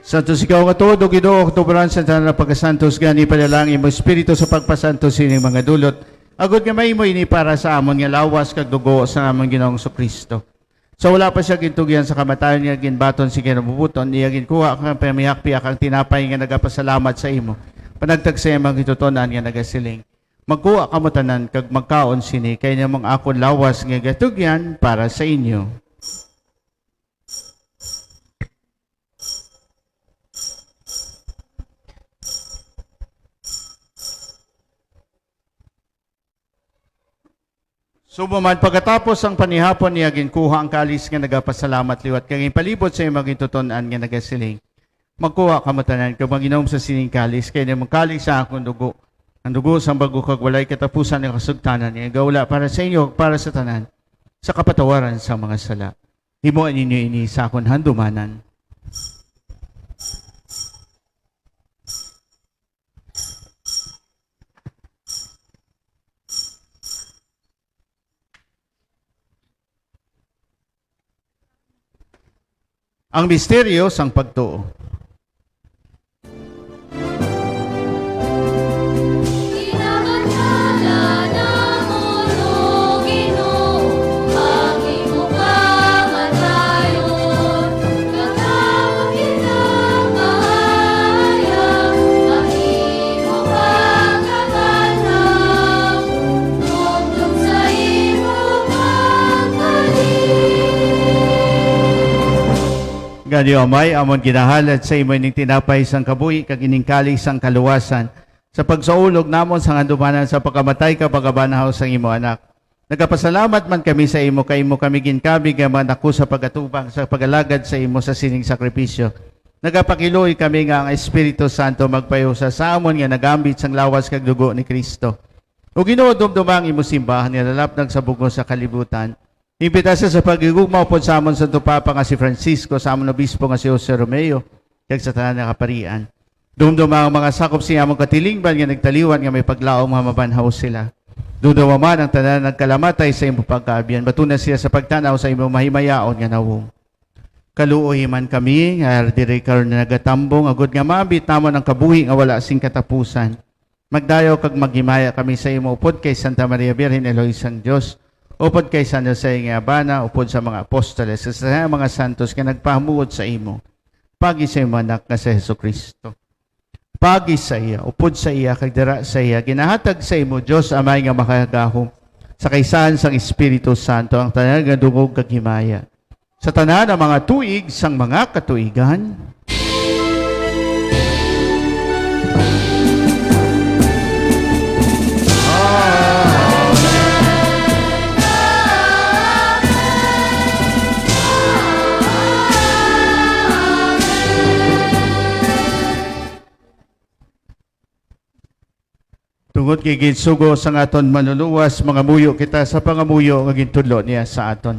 Santos ikaw nga todo, Ginoo, tuburan sa tanan na pagkasantos, gani panalangin mo, Espiritu sa pagpasantos sining mga dulot. Agod nga may mo ini para sa amon nga lawas kag dugo sa amon Ginoong Kristo. So wala pa siya gintugyan sa kamatayon niya, ginbaton si kinabubuton, iya ginkuha kang pamihak-piyak ang tinapay nga nagapasalamat sa imo. Panagtag sa imong gitutonan nga nagasiling. Magkuha ka mo tanan kag magkaon sini, kay namang akon lawas nga gatugyan para sa inyo. Sumaman pagkatapos ang panihapon niya ginkuha ang kalis nga nagapasalamat liwat kag palibot sa imong gituton-an nga nagasiling. Magkuha ka mo tanan kag maginom sa sining kalis kay namang kalis sa akong dugo. Ang dugo sa bago kag walay katapusan nga kasugtanan niya gawla para sa inyo para sa tanan sa kapatawaran sa mga sala. Himuan ninyo ini sa akong handumanan. Ang misteryo sang pagtuo. Ganyo amay, amon ginahalad sa imo ning tinapay sang kabuhi kag ining kalis sang kaluwasan sa pagsaulog namon sang handumanan sa pagkamatay ka pagabanahaw sang imo anak. Nagapasalamat man kami sa imo kay imo kami ginkabig nga manako sa pagatubang sa pagalagad sa imo sa sining sakripisyo. Nagapakiloy kami nga ang Espiritu Santo magpayusa sa amon nga nagambit sang lawas kag dugo ni Kristo. O Ginoo dumdumang imo simbahan nilalapnag sa bugos sa kalibutan. Imbitasa sa pagigugma upod sa amon sa tupapa nga si Francisco, sa amon obispo nga si Jose Romeo, kag sa tanan nga kaparian. Dumduma ang mga sakop siya among katilingban nga nagtaliwan nga may paglaong mga mabanhaw sila. Dumduma man ang tanan nagkalamatay sa imong pagkaabian, batuna siya sa pagtanaw sa imong mahimayaon nga nawong. Kaluoy man kami, nga dire karon na nagatambong, agud nga mabit namon ang kabuhi nga wala sing katapusan. Magdayo kag maghimaya kami sa imo upod kay Santa Maria Virgen Eloisang Dios, upod kay San Jose nga Abana, upod sa mga apostoles, sa mga santos nga nagpahamuot sa imo. Pagi sa imo anak nga sa Jesucristo. Pagi sa iya, upod sa iya, kag dira sa iya, ginahatag sa imo, Diyos amay nga makagahom, sa kaysahan sang Espiritu Santo, ang tanan nga dungog kag himaya. Sa tanan ang mga tuig sang mga katuigan, tungod kay ginsugo sa aton manluluwas, mga muyo kita sa pangamuyo nga gintudlo niya sa aton.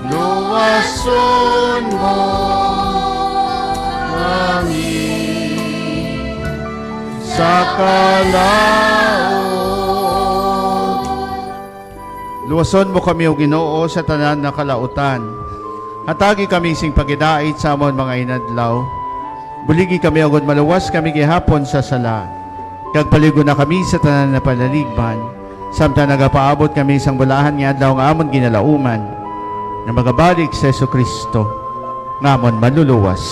luwason mo kami sa kalaot. Luwason mo kami, O Ginoo, sa tanan na kalautan. Hatagi kami sing pagidait sa amon mga inadlaw. Buligi kami agad maluwas kami gihapon sa sala. Kag paligo na kami sa tanan na palaligban. Samtang nagapaabot kami isang bulahan nga adlaw nga amon ginalauman. Na magabalik sa Jesucristo nga amon maluluwas.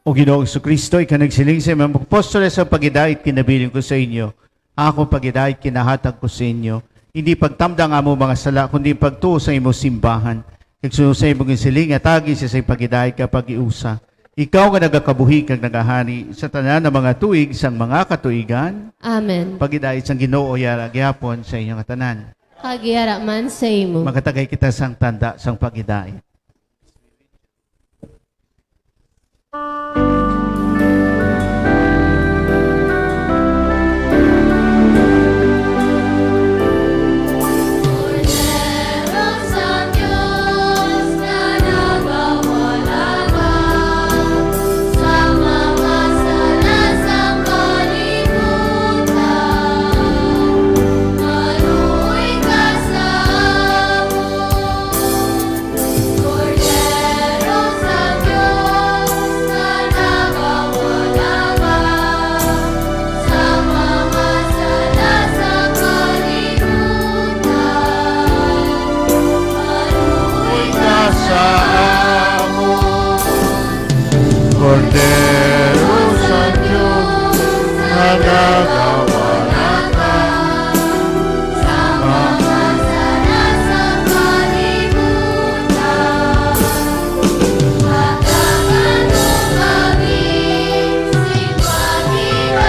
O Ginoong Jesucristo, ikanagsiling sa mga apostoles sa pagidait kinabiling ko sa inyo. Ako pagidait kinahatag ko sa inyo. Hindi pagtamdang amo mga sala, kundi pagtuo sa imo simbahan. Nagsusay mong siling at agi sa pagidait kapag iusa. Ikaw nga nagakabuhi kag nagahari sa tanan ng mga tuig sang mga katuigan. Amen. Pagidait sang Ginoo yara gyapon sa inyong tanan. Kagiyara man sa imo. Makatagay kita sang tanda sang pagidait. Cordero sa Diyos na nagawalatan sa mga sala sa kalibutan. Pagkakano kami si pagkirain.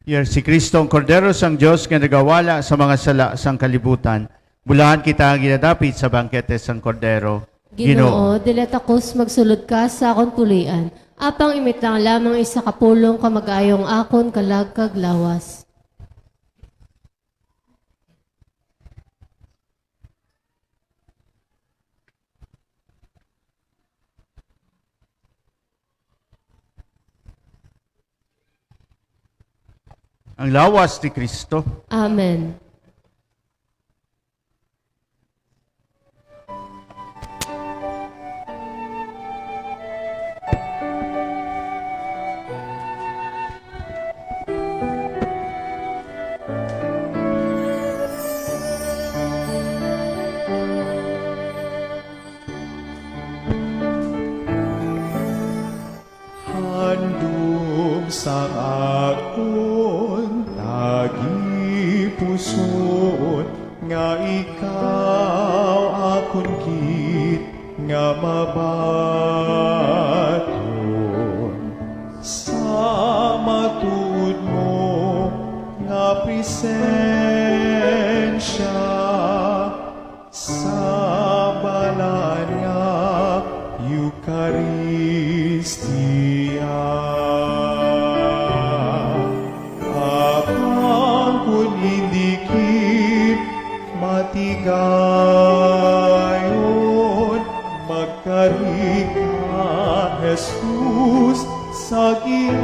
Yer si Kristo ang Cordero sang Diyos nga nagawala sa mga sala sang kalibutan. Bulahan kita ang ginadapit sa bangkete sang Kordero. Ginoo, dilatakos magsulod ka sa akong tulian. Apang imitang lamang isa kapulong kamagayong akon kalag kag lawas. Ang lawas ni Kristo. Amen. Handom sa akon lagi puson nga ikaw akon kit nga mabaton sa matud mo nga presensya sa balan nga Eucharistia. Apang kun indikit matigayon, magkarika Jesus sa gihapon,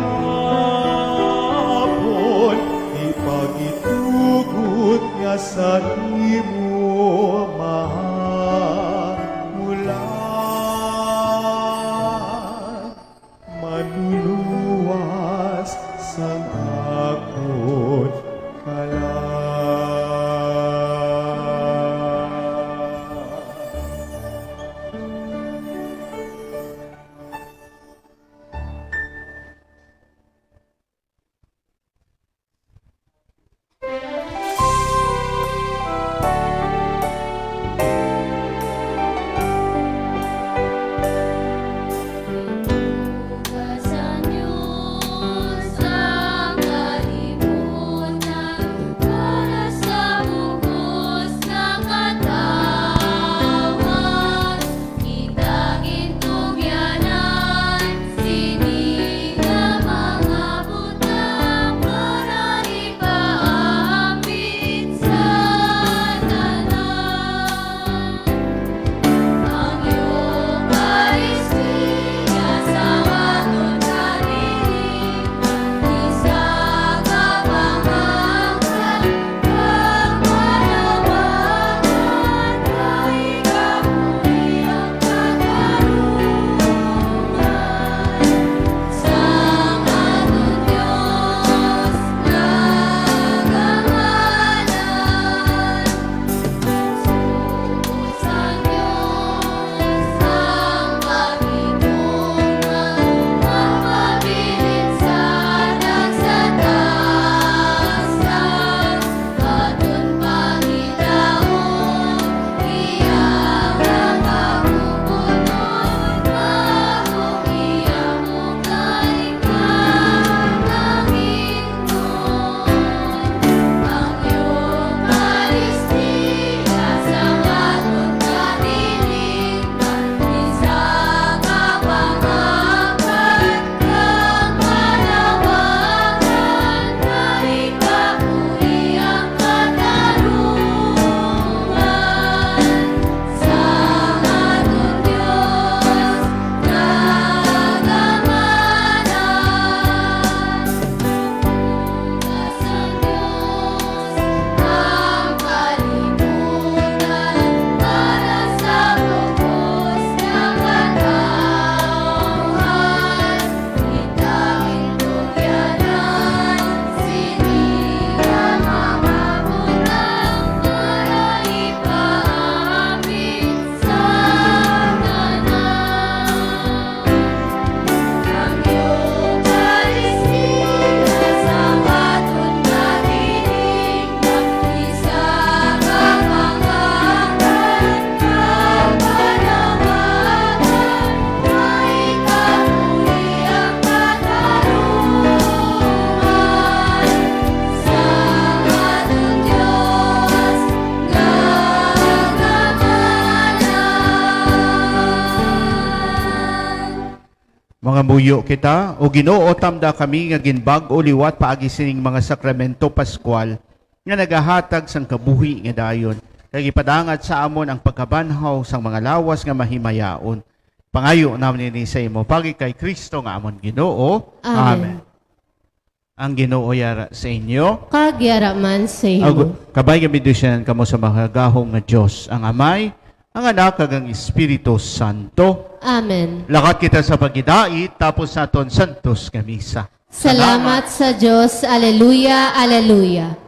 ipagitugot nga sa imo mahamulan, manuluwas sang akon kalag. Mga muyo kita, o Ginoo tamda kami nga ginbag-o liwat paagi sining mga sakramento Pascual nga nagahatag sang kabuhi nga dayon. Kay ipadangat sa amon ang pagkabanhaw sang mga lawas nga mahimayaon. Pangayo namin ni sa imo pagi kay Kristo nga amon Ginoo. Amen. Ang Ginoo yara sa inyo. Kagyara man sa imo. Kabay nga bendisyonan kamo sa mga gahong nga Dios, ang Amay, ang Anak kag ang Espiritu Santo. Amen. Lakat kita sa pagidait tapos naton santos nga misa. Salamat sa Diyos. Aleluya, aleluya.